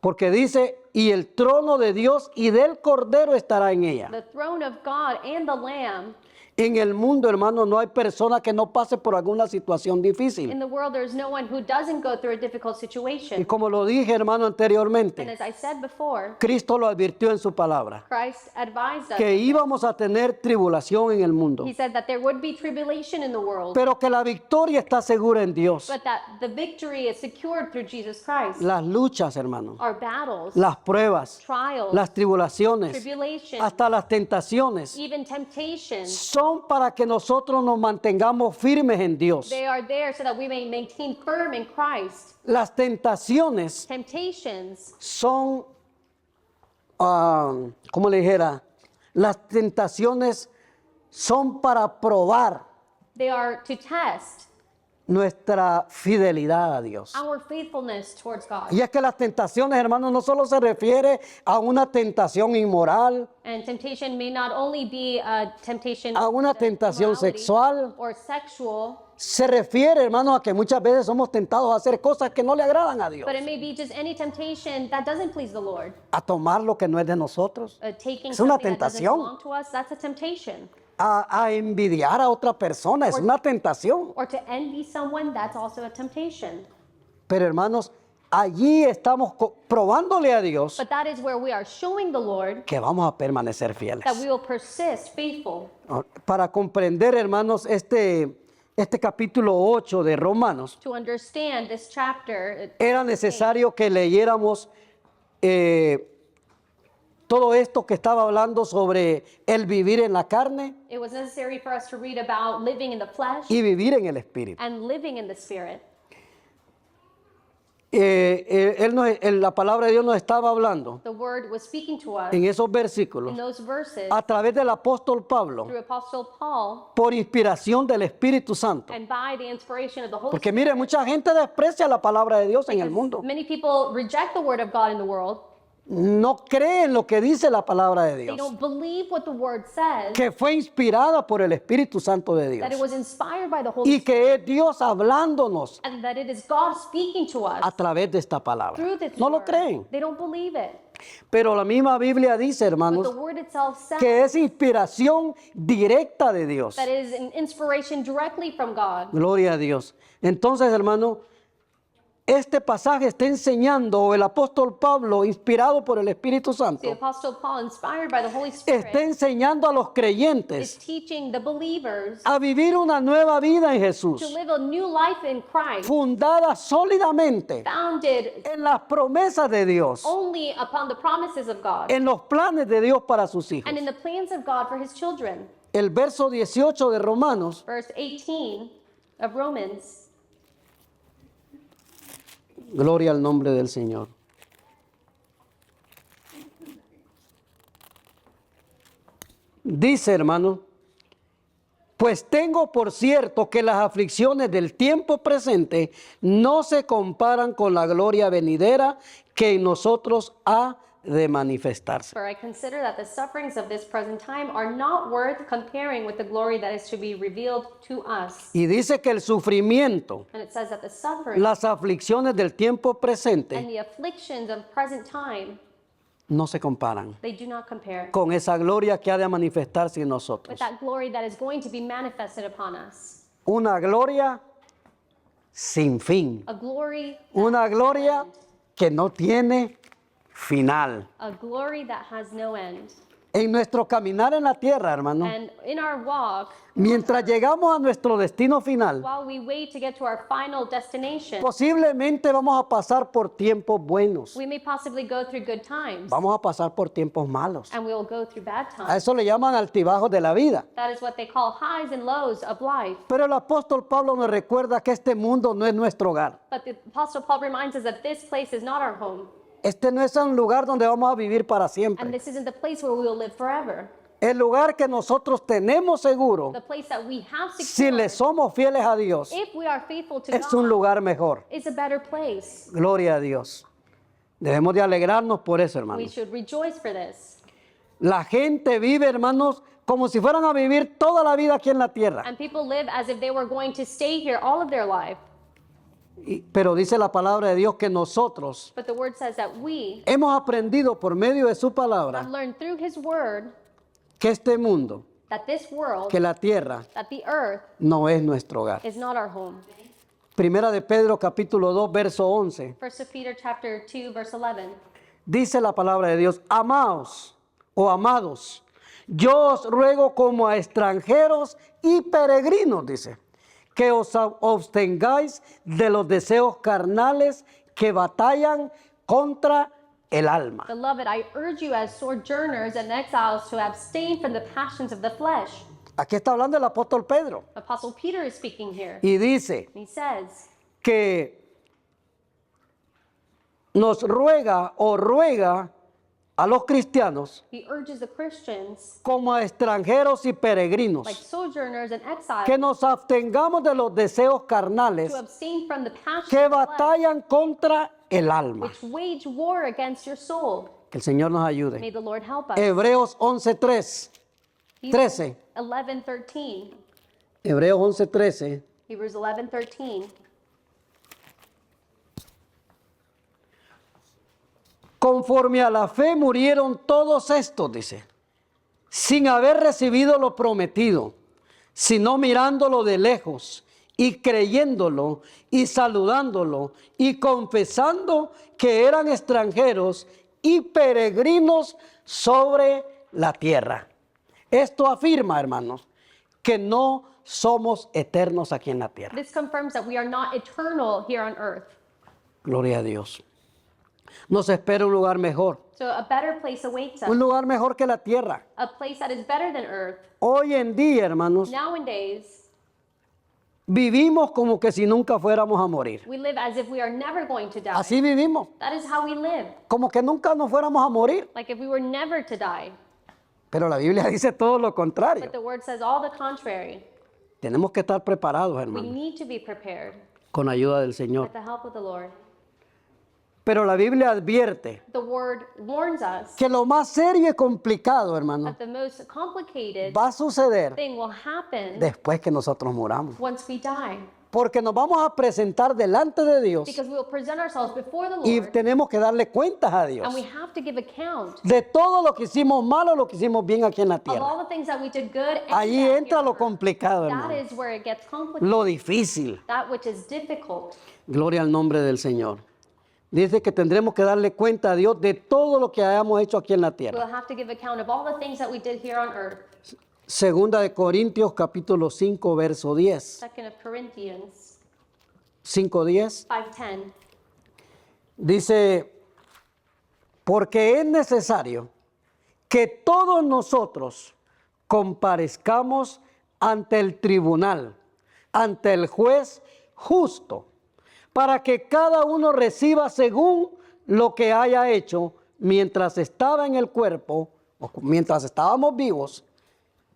porque dice, y el trono de Dios y del Cordero estará en ella. the throne of God and the Lamb, En el mundo, hermano, no hay persona que no pase por alguna situación difícil. in the world there's no one who doesn't go through a difficult Y situation. como lo dije, hermano, And anteriormente, as I said before, Cristo lo advirtió en su palabra, Christ advised us. que íbamos a tener tribulación en el mundo, He said that there would be tribulation in the world, pero que la victoria está segura en Dios. but that the victory is secured through Jesus Christ. Las luchas, hermano, Our battles, las pruebas, trials, las tribulaciones, tribulations, hasta las tentaciones, even temptations. son para que nosotros nos mantengamos firmes en Dios. They are there so that we may maintain firm in Christ. Las tentaciones Temptations, son, ¿cómo le dijera? Las tentaciones son para probar they are to test nuestra fidelidad a Dios. our faithfulness towards God. Y es que las tentaciones, hermanos, no solo se refiere a una tentación inmoral, And temptation may not only be a temptation a una of tentación immorality sexual. or sexual, Se refiere, hermanos, a que muchas veces somos tentados a hacer cosas que no le agradan a Dios. but it may be just any temptation that doesn't please the Lord. A tomar lo que no es de nosotros. Taking Es una something that doesn't tentación. belong to us, that's a temptation. A envidiar a otra persona, es una tentación. Or to envy someone, that's also a temptation. Pero hermanos, allí estamos probándole a Dios But that is where we are showing the Lord que vamos a permanecer fieles. that we will persist faithful. Para comprender, hermanos, este capítulo 8 de Romanos, To understand this chapter, era necesario que leyéramos todo esto que estaba hablando sobre el vivir en la carne it was necessary for us to read about living in the flesh y vivir en el espíritu. and living in the spirit. La palabra de Dios nos estaba hablando The word was speaking to us en esos in versículos those verses a través del apóstol Pablo through Apostle Paul por inspiración del Espíritu Santo. and by the inspiration of the Holy Porque Spirit. mire, mucha gente desprecia la palabra de Dios en el mundo. Many people reject the word of God in the world. No creen lo que dice la palabra de They Dios, don't believe what the word says, que fue inspirada por el Espíritu Santo de that it Dios was inspired by the Holy y Spirit, que es Dios hablándonos and that it is God speaking to us a través de esta palabra. through this No lo word. creen, They don't believe it. pero la misma Biblia dice, But hermanos, the word itself says que es inspiración directa de Dios. that it is an inspiration directly from God. Gloria a Dios. Entonces, hermano, este pasaje está enseñando, o el apóstol Pablo, inspirado por el Espíritu The Santo, Apostle Paul, inspired by the Holy Spirit, está enseñando a los is creyentes teaching the believers a vivir una nueva vida en to Jesús, live a new life in Christ, fundada sólidamente founded en las promesas de Dios, only upon the promises of God en los planes de Dios para sus hijos. and in the plans of God for his children. El verso 18 de Romanos Verse 18 of Romans, gloria al nombre del Señor. Dice, hermano, pues tengo por cierto que las aflicciones del tiempo presente no se comparan con la gloria venidera que en nosotros ha de manifestarse. for I consider that the sufferings of this present time are not worth comparing with the glory that is to be revealed to us. Y dice que el sufrimiento, And it says that the suffering las aflicciones del tiempo and presente the afflictions of present time, no se comparan they do not compare con esa gloria que ha de manifestarse en with nosotros. that glory that is going to be manifested upon us. Una gloria sin fin. A glory Una gloria que no tiene final. that has no end. En nuestro caminar en la tierra, hermano, And in our walk, mientras llegamos a nuestro destino final, while we wait to get to our final destination, posiblemente vamos a pasar por tiempos buenos, we may possibly go through good times vamos a pasar por tiempos malos. and we will go through bad A times. eso le llaman altibajos de la vida. That is what they call highs and lows of life. Pero el apóstol Pablo nos recuerda que este mundo no es nuestro hogar. But the Apostle Paul reminds us that this place is not our home. Este no es un lugar donde vamos a vivir para And siempre. this isn't the place where we will live forever. El lugar que nosotros tenemos seguro, The place that we have si le secured, somos fieles a Dios, if we are faithful to es un God, lugar mejor. is a better place. Gloria a Dios. Debemos de alegrarnos por eso, We hermanos. should rejoice for this. La gente vive, hermanos, como si fueran a vivir toda la vida aquí en la tierra. And people live as if they were going to stay here all of their life. Pero dice la palabra de Dios que nosotros But the word says that we hemos aprendido por medio de su have palabra learned through his word que este mundo, that this world, que la tierra, that the earth no es nuestro hogar. is not our home. Primera de Pedro capítulo 2 verso 11. First of Peter chapter 2 verse 11. Dice la palabra de Dios, amaos o amados, yo os ruego como a extranjeros y peregrinos, dice, que os abstengáis de los deseos carnales que batallan contra el alma. Beloved, I urge you as sojourners and exiles to abstain from the passions of the flesh. Aquí está hablando el apóstol Pedro Apostle Peter is speaking here. y dice He says que nos ruega a los cristianos he urges the Christians, como a extranjeros y peregrinos like sojourners and exiles, que nos abstengamos de los deseos carnales to abstain from the passions que of the flesh, batallan contra el alma. which wage war against your soul. Que el Señor nos ayude. May the Lord help us. Hebreos 11:13. Hebrews 13. 11:13. Hebreos 11:13. Hebrews 11:13. Conforme a la fe murieron todos estos, dice, sin haber recibido lo prometido, sino mirándolo de lejos y creyéndolo y saludándolo y confesando que eran extranjeros y peregrinos sobre la tierra. Esto afirma, hermanos, que no somos eternos aquí en la tierra. This confirms that we are not eternal here on earth. Gloria a Dios. Nos espera un lugar mejor, So a better place awaits us. un lugar mejor que la tierra. A place that is better than earth. Hoy en día, hermanos, Nowadays, vivimos como que si nunca fuéramos a morir. we live as if we are never going to die. Así vivimos, That is how we live. como que nunca nos fuéramos a morir. Like if we were never to die. Pero la Biblia dice todo lo contrario. But the word says all the contrary. Tenemos que estar preparados, We hermanos, need to be prepared con ayuda del Señor. with the help of the Lord. Pero la Biblia advierte The word warns us que lo más serio y complicado, hermano, that the most complicated va a suceder thing will happen después que nosotros muramos. once we die. Porque nos vamos a presentar delante de Dios Because we will present ourselves before the y Lord tenemos que darle cuentas a Dios and we have to give account de todo lo que hicimos mal o lo que hicimos bien aquí en la of tierra. all the things that we did good and Allí bad entra here lo on earth. complicado, That hermano, is where it gets complicated. lo difícil. That which is difficult. Gloria al nombre del Señor. Dice que tendremos que darle cuenta a Dios de todo lo que hayamos hecho aquí en la We'll tierra. have to give account of all the things that we did here on earth. Segunda de Corintios capítulo 5 verso 10. 2 of Corinthians 5:10 5:10. dice, porque es necesario que todos nosotros comparezcamos ante el tribunal, ante el juez justo, para que cada uno reciba según lo que haya hecho mientras estaba en el cuerpo, o mientras estábamos vivos,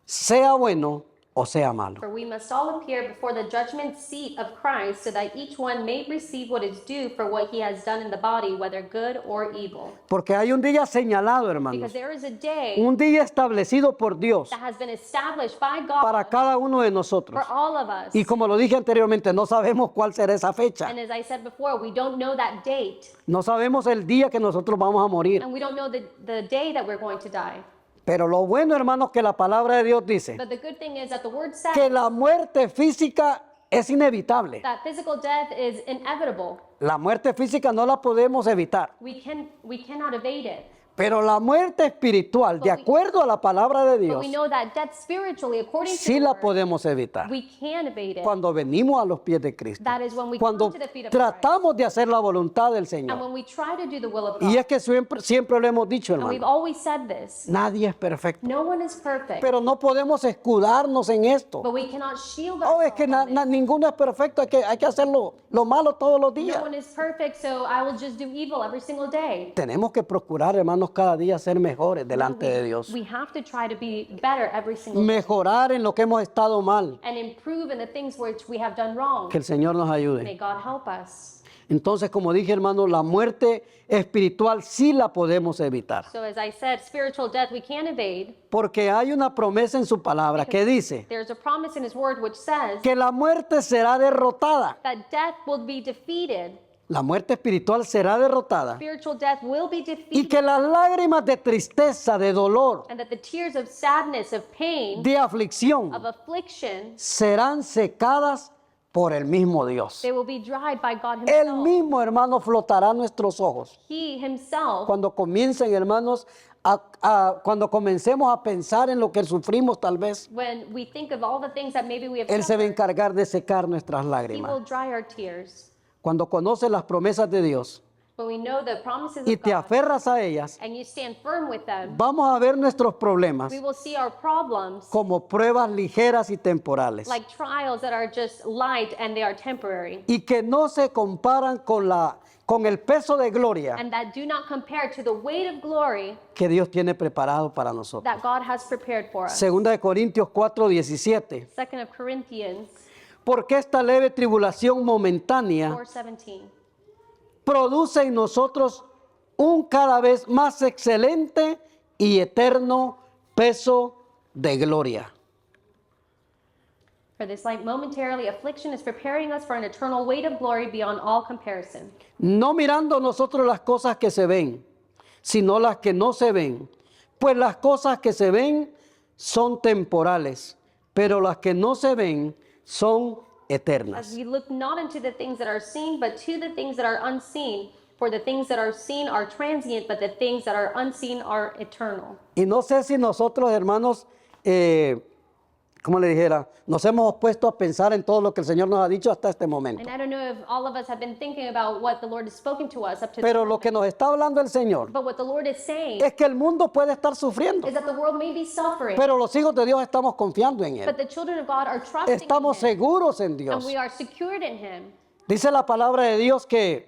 sea bueno o sea malo. For we must all appear before the judgment seat of Christ, so that each one may receive what is due for what he has done in the body, whether good or evil. Porque hay un día señalado, hermanos, Because there is a day un día establecido por Dios that has been established by God para cada uno de nosotros. for all of us. Y como lo dije anteriormente, no sabemos cuál será esa fecha. And as I said before, we don't know that date, No sabemos el día que nosotros vamos a morir. and we don't know the day that we're going to die. Pero lo bueno, hermanos, que la palabra de Dios dice But the good thing is that the word says que la muerte física es inevitable. that physical death is inevitable. La muerte física no la podemos evitar. We cannot evade it. Pero la muerte espiritual, de acuerdo a la palabra de But Dios, we know that death spiritually, according to sí the la word, podemos evitar. we can evade it. Cuando venimos a los pies de Cristo. That is when we Cuando come to the feet of Christ. tratamos de hacer la voluntad del And Señor. when we try to do the will of Y God. es que siempre lo hemos dicho, And we've hermano. always said this. Nadie es perfecto. No one is perfect. Pero no podemos escudarnos en esto. But we cannot shield Oh, es ourselves que from this. ninguno es perfecto, hay que hacerlo lo malo todos los días. No one is perfect, so I will just do evil every single day. Tenemos que procurar, hermanos, cada día ser mejores delante de Dios. We have to try to be better every single day Mejorar en lo que hemos estado mal. and improve in the things which we have done wrong. Que el Señor nos May ayude. God help us. Entonces, como dije, hermano, la muerte espiritual sí la podemos evitar. So as I said, spiritual death we can evade. Porque hay una promesa en su palabra que dice There's a promise in his word which says que la muerte será derrotada. that death will be defeated. La muerte espiritual será derrotada. Spiritual death will be Y defeated. que las lágrimas de tristeza, de dolor, And that the tears of sadness, of pain, de aflicción of affliction, serán secadas por el mismo Dios. they will be dried by God Él himself. mismo, hermano, flotará nuestros ojos. He himself, Cuando comiencen, hermanos, cuando comencemos a pensar en lo que sufrimos tal vez, when we think of all the things that maybe we have Él se va a suffered, encargar de secar nuestras he will lágrimas. dry our tears. Cuando conoce las promesas de Dios, when we know the promises y of te God aferras a ellas, and you stand firm with them, vamos a ver nuestros problemas we will see our problems como pruebas ligeras y temporales like trials that are just light and they are temporary y que no se comparan con el peso de gloria and that do not compare to the weight of glory que Dios tiene preparado para nosotros. that God has prepared for us. Segunda de Corintios 4:17. 2 of Corinthians Porque esta leve tribulación momentánea 4:17. produce en nosotros un cada vez más excelente y eterno peso de gloria. For this light momentarily affliction is preparing us for an eternal weight of glory beyond all comparison. No mirando nosotros las cosas que se ven, sino las que no se ven. Pues las cosas que se ven son temporales, pero las que no se ven son As eternas. we look not into the things that are seen, but to the things that are unseen. For the things that are seen are transient, but the things that are unseen are eternal. Y no sé si nosotros, hermanos, como le dijera, nos hemos puesto a pensar en todo lo que el Señor nos ha dicho hasta este momento. And I don't know if all of us have been thinking about what the Lord has spoken to us up to Pero this lo que moment. nos está hablando el Señor But what the Lord is saying es que el mundo puede estar sufriendo, is that the world may be suffering, pero los hijos de Dios estamos confiando en Él. but the children of God are trusting Estamos in Him, seguros en and Dios. we are secured in Him. Dice la palabra de Dios que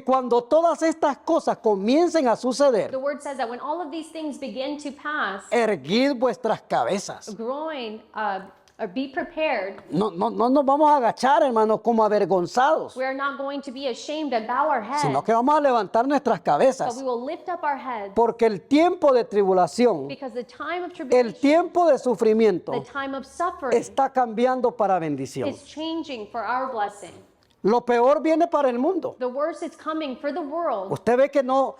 cuando todas estas cosas comiencen a suceder, The Word says that when all of these things begin to pass, erguid vuestras cabezas. growing, or be prepared. No nos vamos a agachar, hermanos, como avergonzados, We are not going to be ashamed and bow our heads, sino que vamos a levantar nuestras but cabezas. we will lift up our heads, Porque el tiempo de tribulación, because the time of el tribulation, tiempo de sufrimiento the time of suffering está cambiando para bendición. is changing for our blessing. Lo peor viene para el mundo. The worst is coming for the world. Usted ve que no,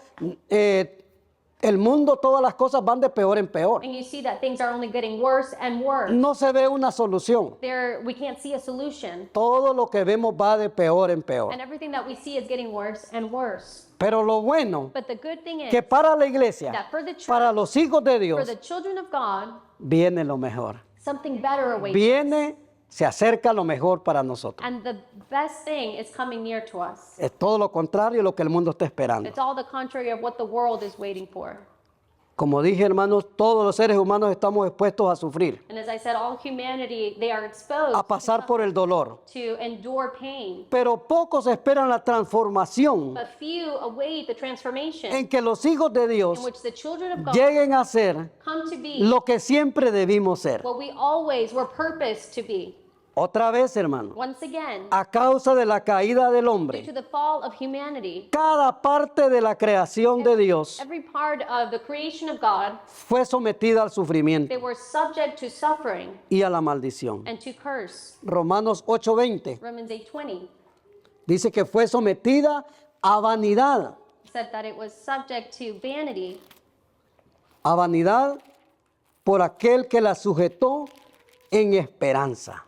el mundo, todas las cosas van de peor en peor. And you see that things are only getting worse and worse. No se ve una solución. We can't see a solution. Todo lo que vemos va de peor en peor. And everything that we see is getting worse and worse. Pero lo bueno, But the good thing is que para la iglesia, that for the church, para los hijos de for Dios, the children of God, viene lo mejor. something better awaits. Viene, se acerca lo mejor para nosotros. And the best thing is coming near to us. Es todo lo contrario de lo que el mundo está esperando. It's all the contrary of what the world is waiting for. Como dije, hermanos, todos los seres humanos estamos expuestos a sufrir, And as I said, all humanity, they are exposed a pasar por el dolor. to endure pain. Pero pocos esperan la transformación But few await the transformation en que los hijos de in Dios which the children of God lleguen a ser come to be lo que siempre debimos ser. what we always were purposed to be. Otra vez, hermano, Once again, a causa de la caída del due hombre, to the fall of humanity, cada parte de la creación de Dios every part of the creation of God, fue sometida al sufrimiento they were subject to suffering y a la maldición. and to curse. Romanos 8:20 Romans 8:20 dice que fue sometida a vanidad. said that it was subject to vanity, A vanidad por aquel que la sujetó en esperanza.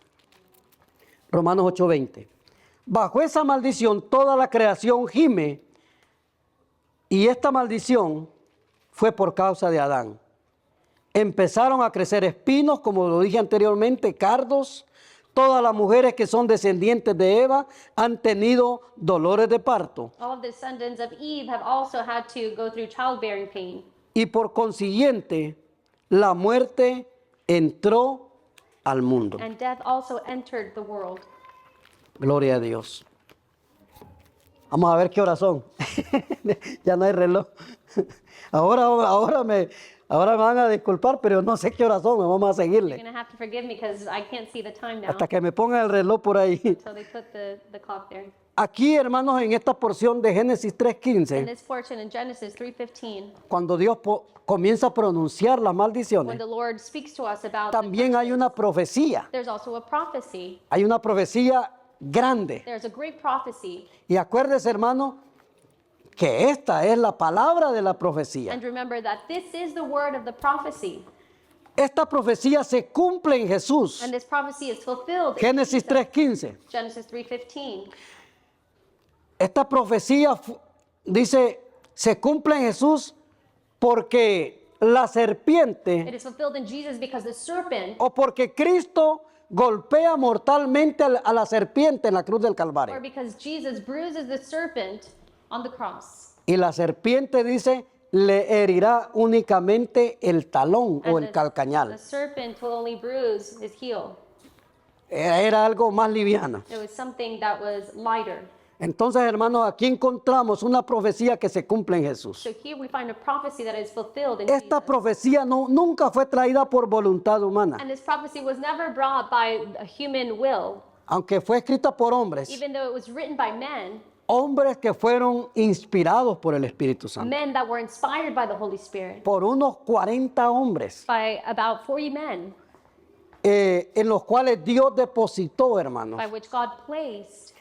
Romanos 8:20. Bajo esa maldición toda la creación gime, y esta maldición fue por causa de Adán. Empezaron a crecer espinos, como lo dije anteriormente, cardos. Todas las mujeres que son descendientes de Eva han tenido dolores de parto. all of the descendants of Eve have also had to go through childbearing pain. Y por consiguiente, la muerte entró al mundo. And death also entered the world. Gloria a Dios. Vamos a ver qué horas son. Ya no hay reloj. Ahora me van a disculpar, pero no sé qué horas son. Vamos a You're seguirle. going to have to forgive me because I can't see the time now. Hasta que me pongan el reloj por ahí. So they put the clock there. Aquí, hermanos, en esta porción de Génesis In 3:15, this portion in Genesis 3:15, cuando Dios comienza a pronunciar las when maldiciones, the Lord speaks to us about the también hay curses, una profecía. there's also a prophecy. Hay una profecía grande. There's a great prophecy. Y acuérdese, hermano, que esta es la palabra de la profecía. And remember that this is the word of the prophecy. Esta profecía se cumple en Jesús. And this prophecy is fulfilled in Génesis 3:15. Genesis 3:15. Esta profecía dice, se cumple en Jesús porque la It serpiente is fulfilled in Jesus because the serpent, o porque Cristo golpea mortalmente a la serpiente en la cruz del or Calvario. because Jesus bruises the serpent on the cross. Y la serpiente dice, le herirá únicamente el talón o el The calcañal. serpent will only bruise his heel. Era algo más liviano. It was something that was lighter. Entonces, hermanos, aquí encontramos una profecía que se cumple en Jesús. So here we find a prophecy that is fulfilled in Esta Jesus. profecía nunca fue traída por voluntad humana, And this prophecy was never brought by a human will, aunque fue escrita por hombres, even though it was written by men, hombres que fueron inspirados por el Espíritu Santo, men that were inspired by the Holy Spirit, por unos 40 hombres, by about 40 men, en los cuales Dios depositó, hermanos, by which God placed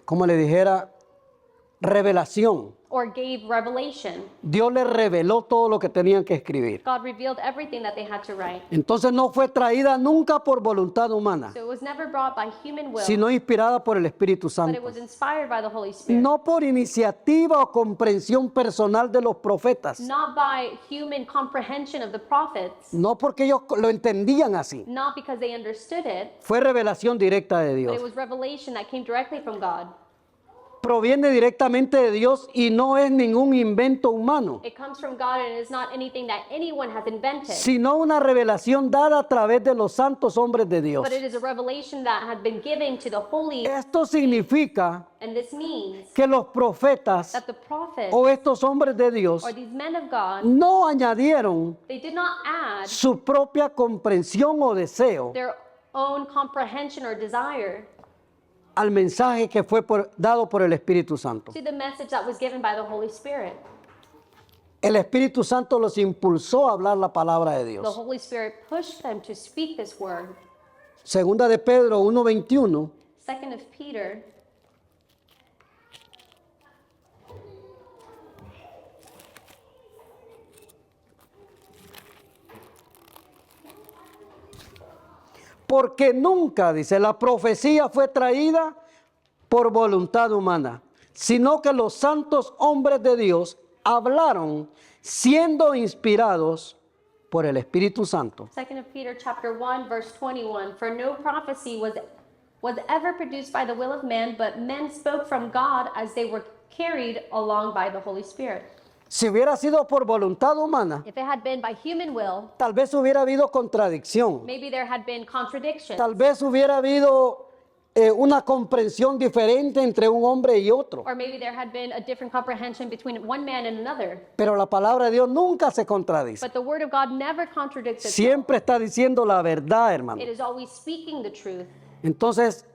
como le dijera, revelación. or gave revelation. Dios les reveló todo lo que tenían que escribir. God revealed everything that they had to write. Entonces no fue traída nunca por voluntad humana, So it was never brought by human will, sino inspirada por el Espíritu but it Santo. was inspired by the Holy Spirit. No por iniciativa o comprensión personal de los profetas. Not by human comprehension of the prophets, No porque ellos lo entendían así. not because they understood it, Fue revelación directa de but Dios. it was revelation that came directly from God. Proviene directamente de Dios y no es ningún invento humano, It comes from God and it is not anything that anyone has invented, sino una revelación dada a través de los santos hombres de Dios. but it is a revelation that has been given to the holy. Esto significa And this means que los profetas that the prophets o estos hombres de Dios or these men of God, no añadieron they did not add su propia comprensión o deseo their own comprehension or desire al mensaje que fue dado por el Espíritu Santo. to the message that was given by the Holy Spirit. El Espíritu Santo los impulsó a hablar la palabra de The Dios. Holy Spirit pushed them to speak this word. Segunda de Pedro 1:21 Second of Peter, porque nunca, dice, la profecía fue traída por voluntad humana, sino que los santos hombres de Dios hablaron siendo inspirados por el Espíritu Santo. 2 Peter chapter 1 verse 21, for no prophecy was ever produced by the will of man, but men spoke from God as they were carried along by the Holy Spirit. Si hubiera sido por voluntad humana, If it had been by human will, tal vez hubiera habido contradicción, maybe there had been contradictions. tal vez hubiera habido una comprensión diferente entre un hombre y otro. Or maybe there had been a different comprehension between one man and another. Pero la palabra de Dios nunca se contradice. But the word of God never contradicts itself. Siempre está diciendo la verdad, hermano. It is always speaking the truth. Entonces,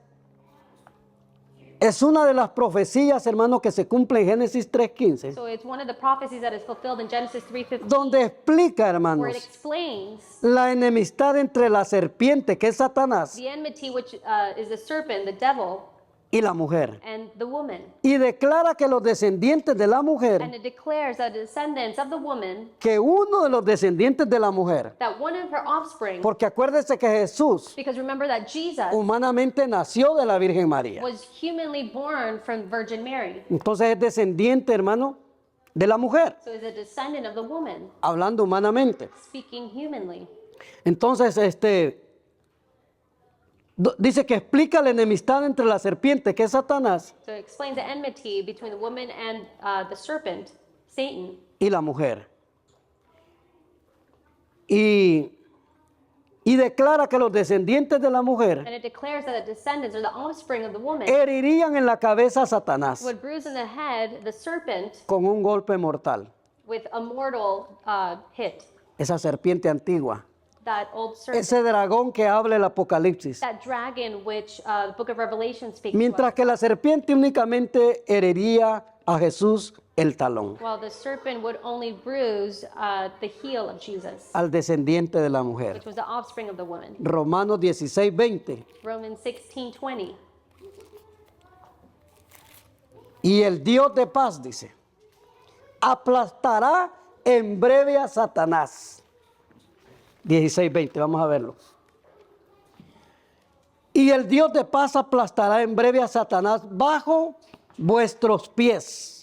es una de las profecías, hermano, que se cumple en Génesis 3:15, So it's one of the prophecies that is fulfilled in Genesis 3:15, donde explica, where it hermanos, explains la enemistad entre la serpiente, que es Satanás, the enmity, which is the serpent, the devil, y la mujer. and the woman. Y declara que los descendientes de la mujer, And it declares that the descendants of the woman, que uno de los descendientes de la mujer, that one of her offspring, porque acuérdese que Jesús because remember that Jesus humanamente nació de la Virgen María. was humanly born from Virgin Mary. Entonces es descendiente, hermano, de la mujer, So is a descendant of the woman, hablando humanamente. speaking humanly. Entonces, dice que explica la enemistad entre la serpiente, que es Satanás, So it explains the enmity between the woman and the serpent, Satan. y la mujer. Y declara que los descendientes de la mujer And it declares that the descendants or the offspring of the woman herirían en la cabeza a Satanás would bruise in the head the serpent con un golpe mortal. with a mortal hit. Esa serpiente antigua, That old serpent, ese dragón que habla el Apocalipsis. that dragon which the book of Revelation speaks Mientras about. que la serpiente únicamente heriría a Jesús el talón, While the serpent would only bruise the heel of Jesus, al descendiente de la mujer. which was the offspring of the woman. Romanos 16:20. Romans 16:20. Y el Dios de paz, dice, aplastará en breve a Satanás. 16:20, vamos a verlo. Y el Dios de paz aplastará en breve a Satanás bajo vuestros pies.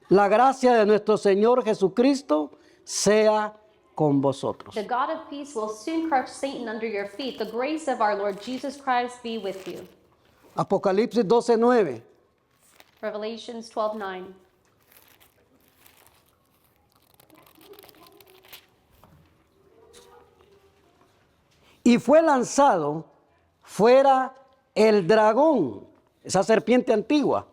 La gracia de nuestro Señor Jesucristo sea con vosotros. The God of peace will soon crush Satan under your feet. The grace of our Lord Jesus Christ be with you. Apocalipsis 12:9. Revelations 12:9. Y fue lanzado fuera el dragón, esa serpiente antigua,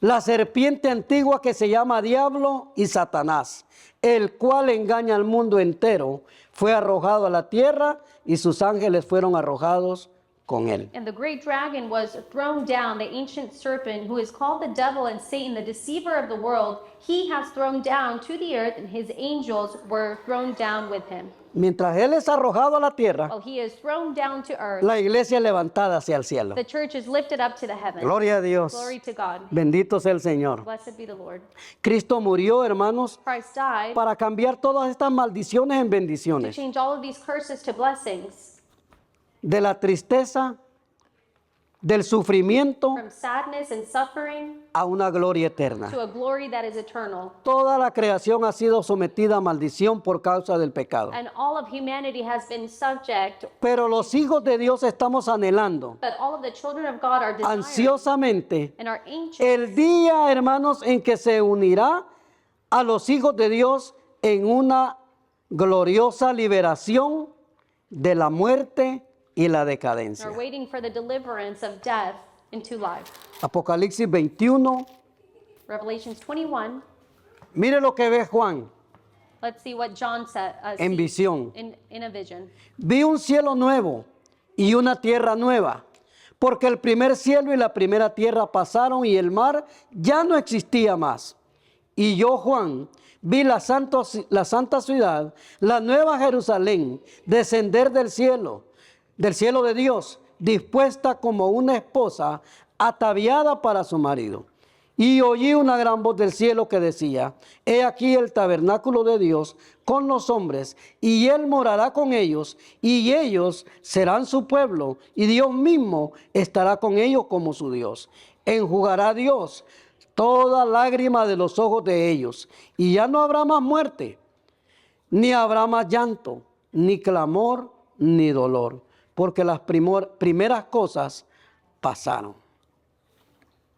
la serpiente antigua que se llama Diablo y Satanás, el cual engaña al mundo entero, fue arrojado a la tierra y sus ángeles fueron arrojados con él. And the great dragon was thrown down, the ancient serpent, who is called the devil and Satan, the deceiver of the world. He has thrown down to the earth, and his angels were thrown down with him. Mientras él es arrojado a la tierra, While he is thrown down to earth, la iglesia es levantada hacia el cielo. the church is lifted up to the heavens. Gloria a Dios. Glory to God. Bendito sea el Señor. Blessed be the Lord. Cristo murió, hermanos, Christ died para cambiar todas estas maldiciones en to bendiciones. change all of these curses to blessings, De la tristeza, del sufrimiento from sadness and suffering a una gloria eterna. to a glory that is eternal. Toda la creación ha sido sometida a maldición por causa del pecado. And all of humanity has been subject, Pero los hijos de Dios estamos anhelando but all of the children of God are desiring ansiosamente and are anxious el día, hermanos, en que se unirá a los hijos de Dios en una gloriosa liberación de la muerte y la decadencia. are waiting for the deliverance of death into life. Apocalipsis 21, Revelations 21. mire lo que ve Juan Let's see what John said en visión. in a vision. Vi un cielo nuevo y una tierra nueva, porque el primer cielo y la primera tierra pasaron y el mar ya no existía más. Y yo, Juan, vi la santa ciudad, la nueva Jerusalén, descender del cielo de Dios, dispuesta como una esposa ataviada para su marido. Y oí una gran voz del cielo que decía: He aquí el tabernáculo de Dios con los hombres, y Él morará con ellos, y ellos serán su pueblo, y Dios mismo estará con ellos como su Dios. Enjugará Dios toda lágrima de los ojos de ellos, y ya no habrá más muerte, ni habrá más llanto, ni clamor, ni dolor, porque las primeras cosas pasaron.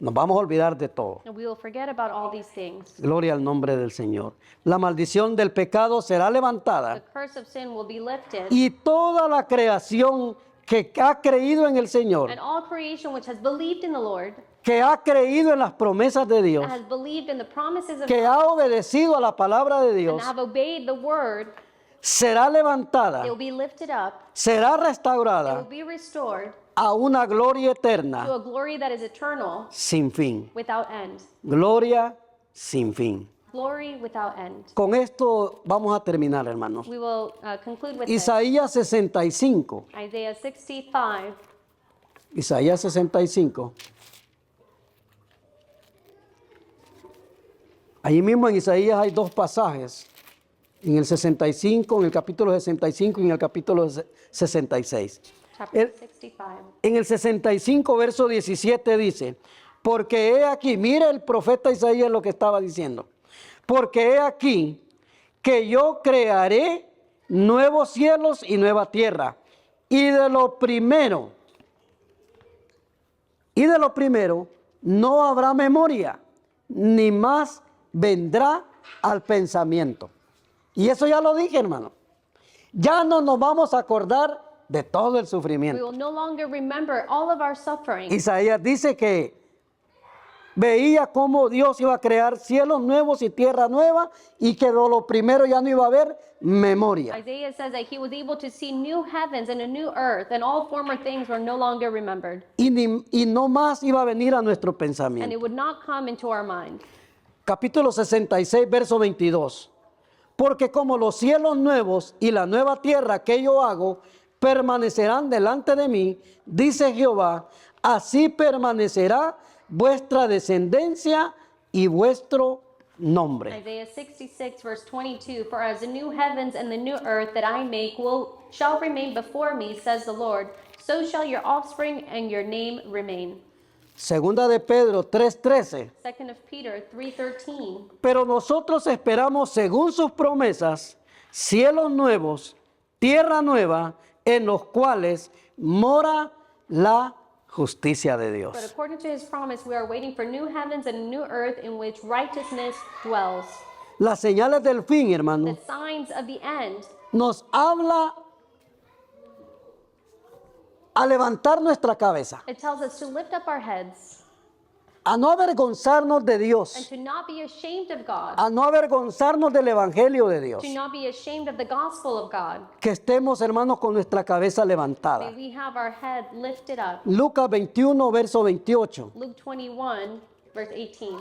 Nos vamos a olvidar de todo. And we will forget about all these things. Gloria al nombre del Señor. La maldición del pecado será The levantada curse of sin will be lifted, y toda la creación que ha creído en el Señor, and all creation which has believed in the Lord, que ha creído en las promesas de Dios, has believed in the promises of que God, ha obedecido a la palabra de and Dios, have obeyed the word, será levantada, they will be lifted up, será they will restaurada be restored a una gloria to eterna a glory that is eternal, sin fin. without end. Gloria sin fin. Glory without end. Con esto vamos a terminar, hermanos. We will conclude with this. Isaías 65. Isaiah 65. Isaías 65. Allí mismo en Isaías hay dos pasajes. En el 65, en el capítulo 65 y en el capítulo 66. Chapter 65. En el 65, verso 17 dice: Porque he aquí, mire el profeta Isaías lo que estaba diciendo. Porque he aquí que yo crearé nuevos cielos y nueva tierra. Y de lo primero no habrá memoria, ni más vendrá al pensamiento. Y eso ya lo dije, hermano. Ya no nos vamos a acordar de todo el We sufrimiento. will no longer remember all of our suffering. Isaías dice que veía cómo Dios iba a crear cielos nuevos y tierra nueva, y que de lo primero ya no iba a haber memoria. Isaiah says that he was able to see new heavens and a new earth, and all former things were no longer remembered. Y no más iba a venir a nuestro And pensamiento. it would not come into our mind. Capítulo 66, verso 22. Porque como los cielos nuevos y la nueva tierra que yo hago permanecerán delante de mí, dice Jehová, así permanecerá vuestra descendencia y vuestro nombre. Isaiah 66, verse 22, For as the new heavens and the new earth that I make shall remain before me, says the Lord, so shall your offspring and your name remain. Segunda de Pedro 3:13. 2 of Peter 3:13. Pero nosotros esperamos, según sus promesas, cielos nuevos, tierra nueva, en los cuales mora la justicia de But Dios. according to his promise, we are waiting for new heavens and a new earth in which righteousness dwells. Las señales del fin, The hermano, signs of the end nos habla a levantar nuestra cabeza, It tells us to lift up our heads a no avergonzarnos de and Dios, to not be ashamed of God, a no avergonzarnos del Evangelio de Dios. to not be ashamed of the gospel of God. Que estemos, hermanos, con nuestra cabeza levantada. May we have our head lifted up. Lucas 21, verso 28. Luke 21, verse 18.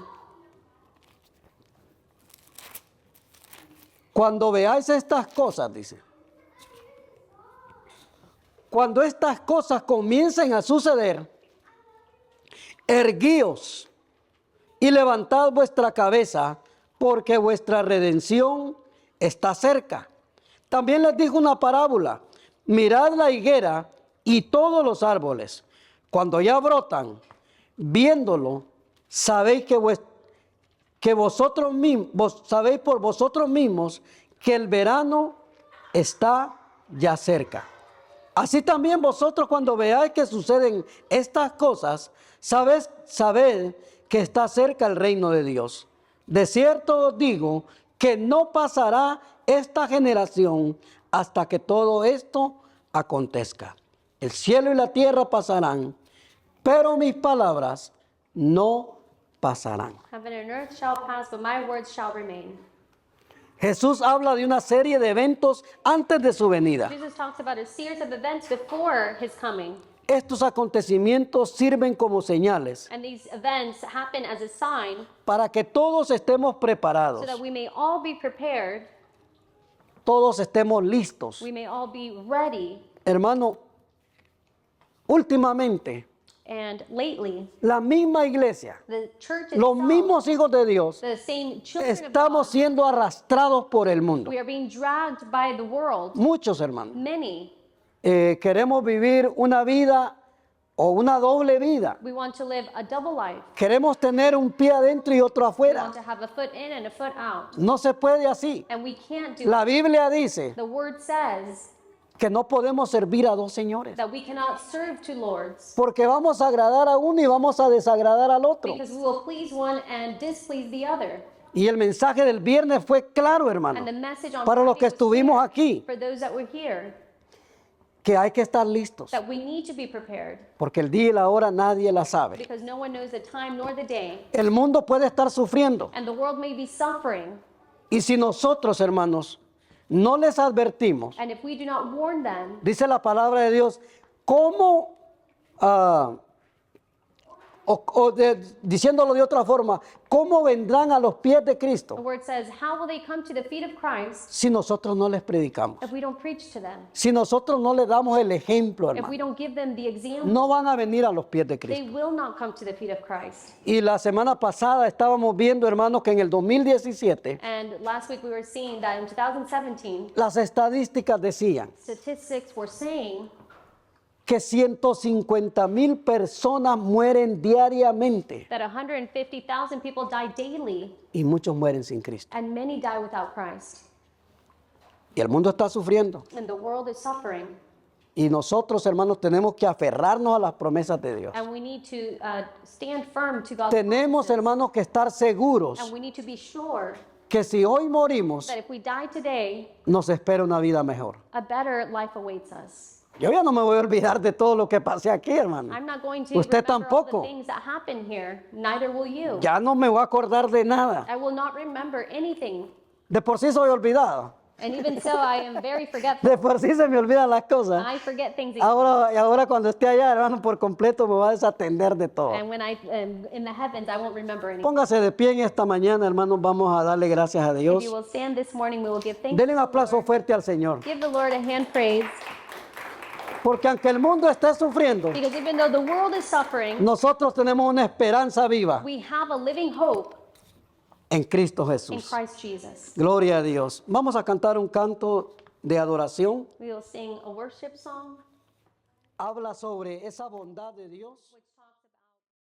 Cuando veáis estas cosas, dice. Cuando estas cosas comiencen a suceder, erguíos y levantad vuestra cabeza, porque vuestra redención está cerca. También les dijo una parábola: mirad la higuera y todos los árboles, cuando ya brotan, viéndolo, sabéis que vosotros mismos, sabéis por vosotros mismos que el verano está ya cerca. Así también vosotros, cuando veáis que suceden estas cosas, sabed que está cerca el reino de Dios. De cierto os digo que no pasará esta generación hasta que todo esto acontezca. El cielo y la tierra pasarán, pero mis palabras no pasarán. Heaven and earth shall pass, but my words shall remain. Jesús habla de una serie de eventos antes de su venida. Jesus talks about a series of events before his coming. Estos acontecimientos sirven como señales And these events happen as a sign para que todos estemos preparados, so that we may all be prepared, todos estemos listos. we may all be ready. Hermano, últimamente, And lately, la misma iglesia, the church los itself, mismos hijos de Dios, the same children of estamos God, siendo arrastrados por el mundo. we are being dragged by the world. Muchos hermanos. Many. Queremos vivir una vida o una doble vida. We want to live a double life. Queremos tener un pie adentro y otro We afuera. want to have a foot in and a foot out. No se puede así. And we can't do La it. Biblia dice The word says que no podemos servir a dos señores, that we cannot serve two lords porque vamos a agradar a uno y vamos a desagradar al otro. because we will please one and displease the other. Y el mensaje del viernes fue claro, hermano, And the message on para los que Friday was estuvimos clear aquí, for those that were here, que hay que estar listos, that we need to be prepared porque el día y la hora nadie la sabe. because no one knows the time nor the day. El mundo puede estar sufriendo, And the world may be suffering. y si nosotros, hermanos, no les advertimos, And if we do not warn them, dice la palabra de Dios, ¿cómo, diciéndolo de otra forma, cómo vendrán a los pies de the Cristo word says, how will they come to the feet of Christ si nosotros no les predicamos? if we don't preach to them? Si nosotros no les damos el ejemplo, If we hermano, don't give them the example, no van a venir a los pies de they Cristo. will not come to the feet of Christ. Y la semana pasada estábamos viendo, hermanos, que en el 2017 And last week we were seeing that in 2017, las estadísticas decían statistics were saying que 150,000 personas mueren diariamente that 150,000 people die daily y muchos mueren sin Cristo. and many die without Christ. Y el mundo está sufriendo. And the world is suffering. Y nosotros, hermanos, tenemos que aferrarnos a las promesas de Dios. And we need to stand firm to God's Tenemos, promises. hermanos, que estar seguros And we need to be sure que si hoy morimos, that if we die today, nos espera una vida mejor. a better life awaits us. Yo ya no me voy a olvidar de todo lo que pasé aquí, hermano. I'm not going to Usted remember all tampoco. the things that happen here. Neither will you. Ya no me voy a acordar de nada. I will not remember anything. De por sí soy olvidado. And even so, I am very forgetful. De por sí se me olvidan las cosas. I forget things. Ahora cuando esté allá, hermano, por completo me va a desatender de todo. And when I am in the heavens, I won't remember anything. Póngase de pie en esta mañana, hermanos. Vamos a darle gracias a If Dios. you will stand this morning, we will give thanks. Denle un aplauso fuerte al Señor. Give the Lord a hand praise. Porque aunque el mundo esté sufriendo, Because even though the world is suffering, nosotros tenemos una esperanza viva we have a living hope en Cristo in Jesús. Christ Jesus. Gloria a Dios. Vamos a cantar un canto de adoración. We will sing a worship song. Habla sobre esa bondad de Dios.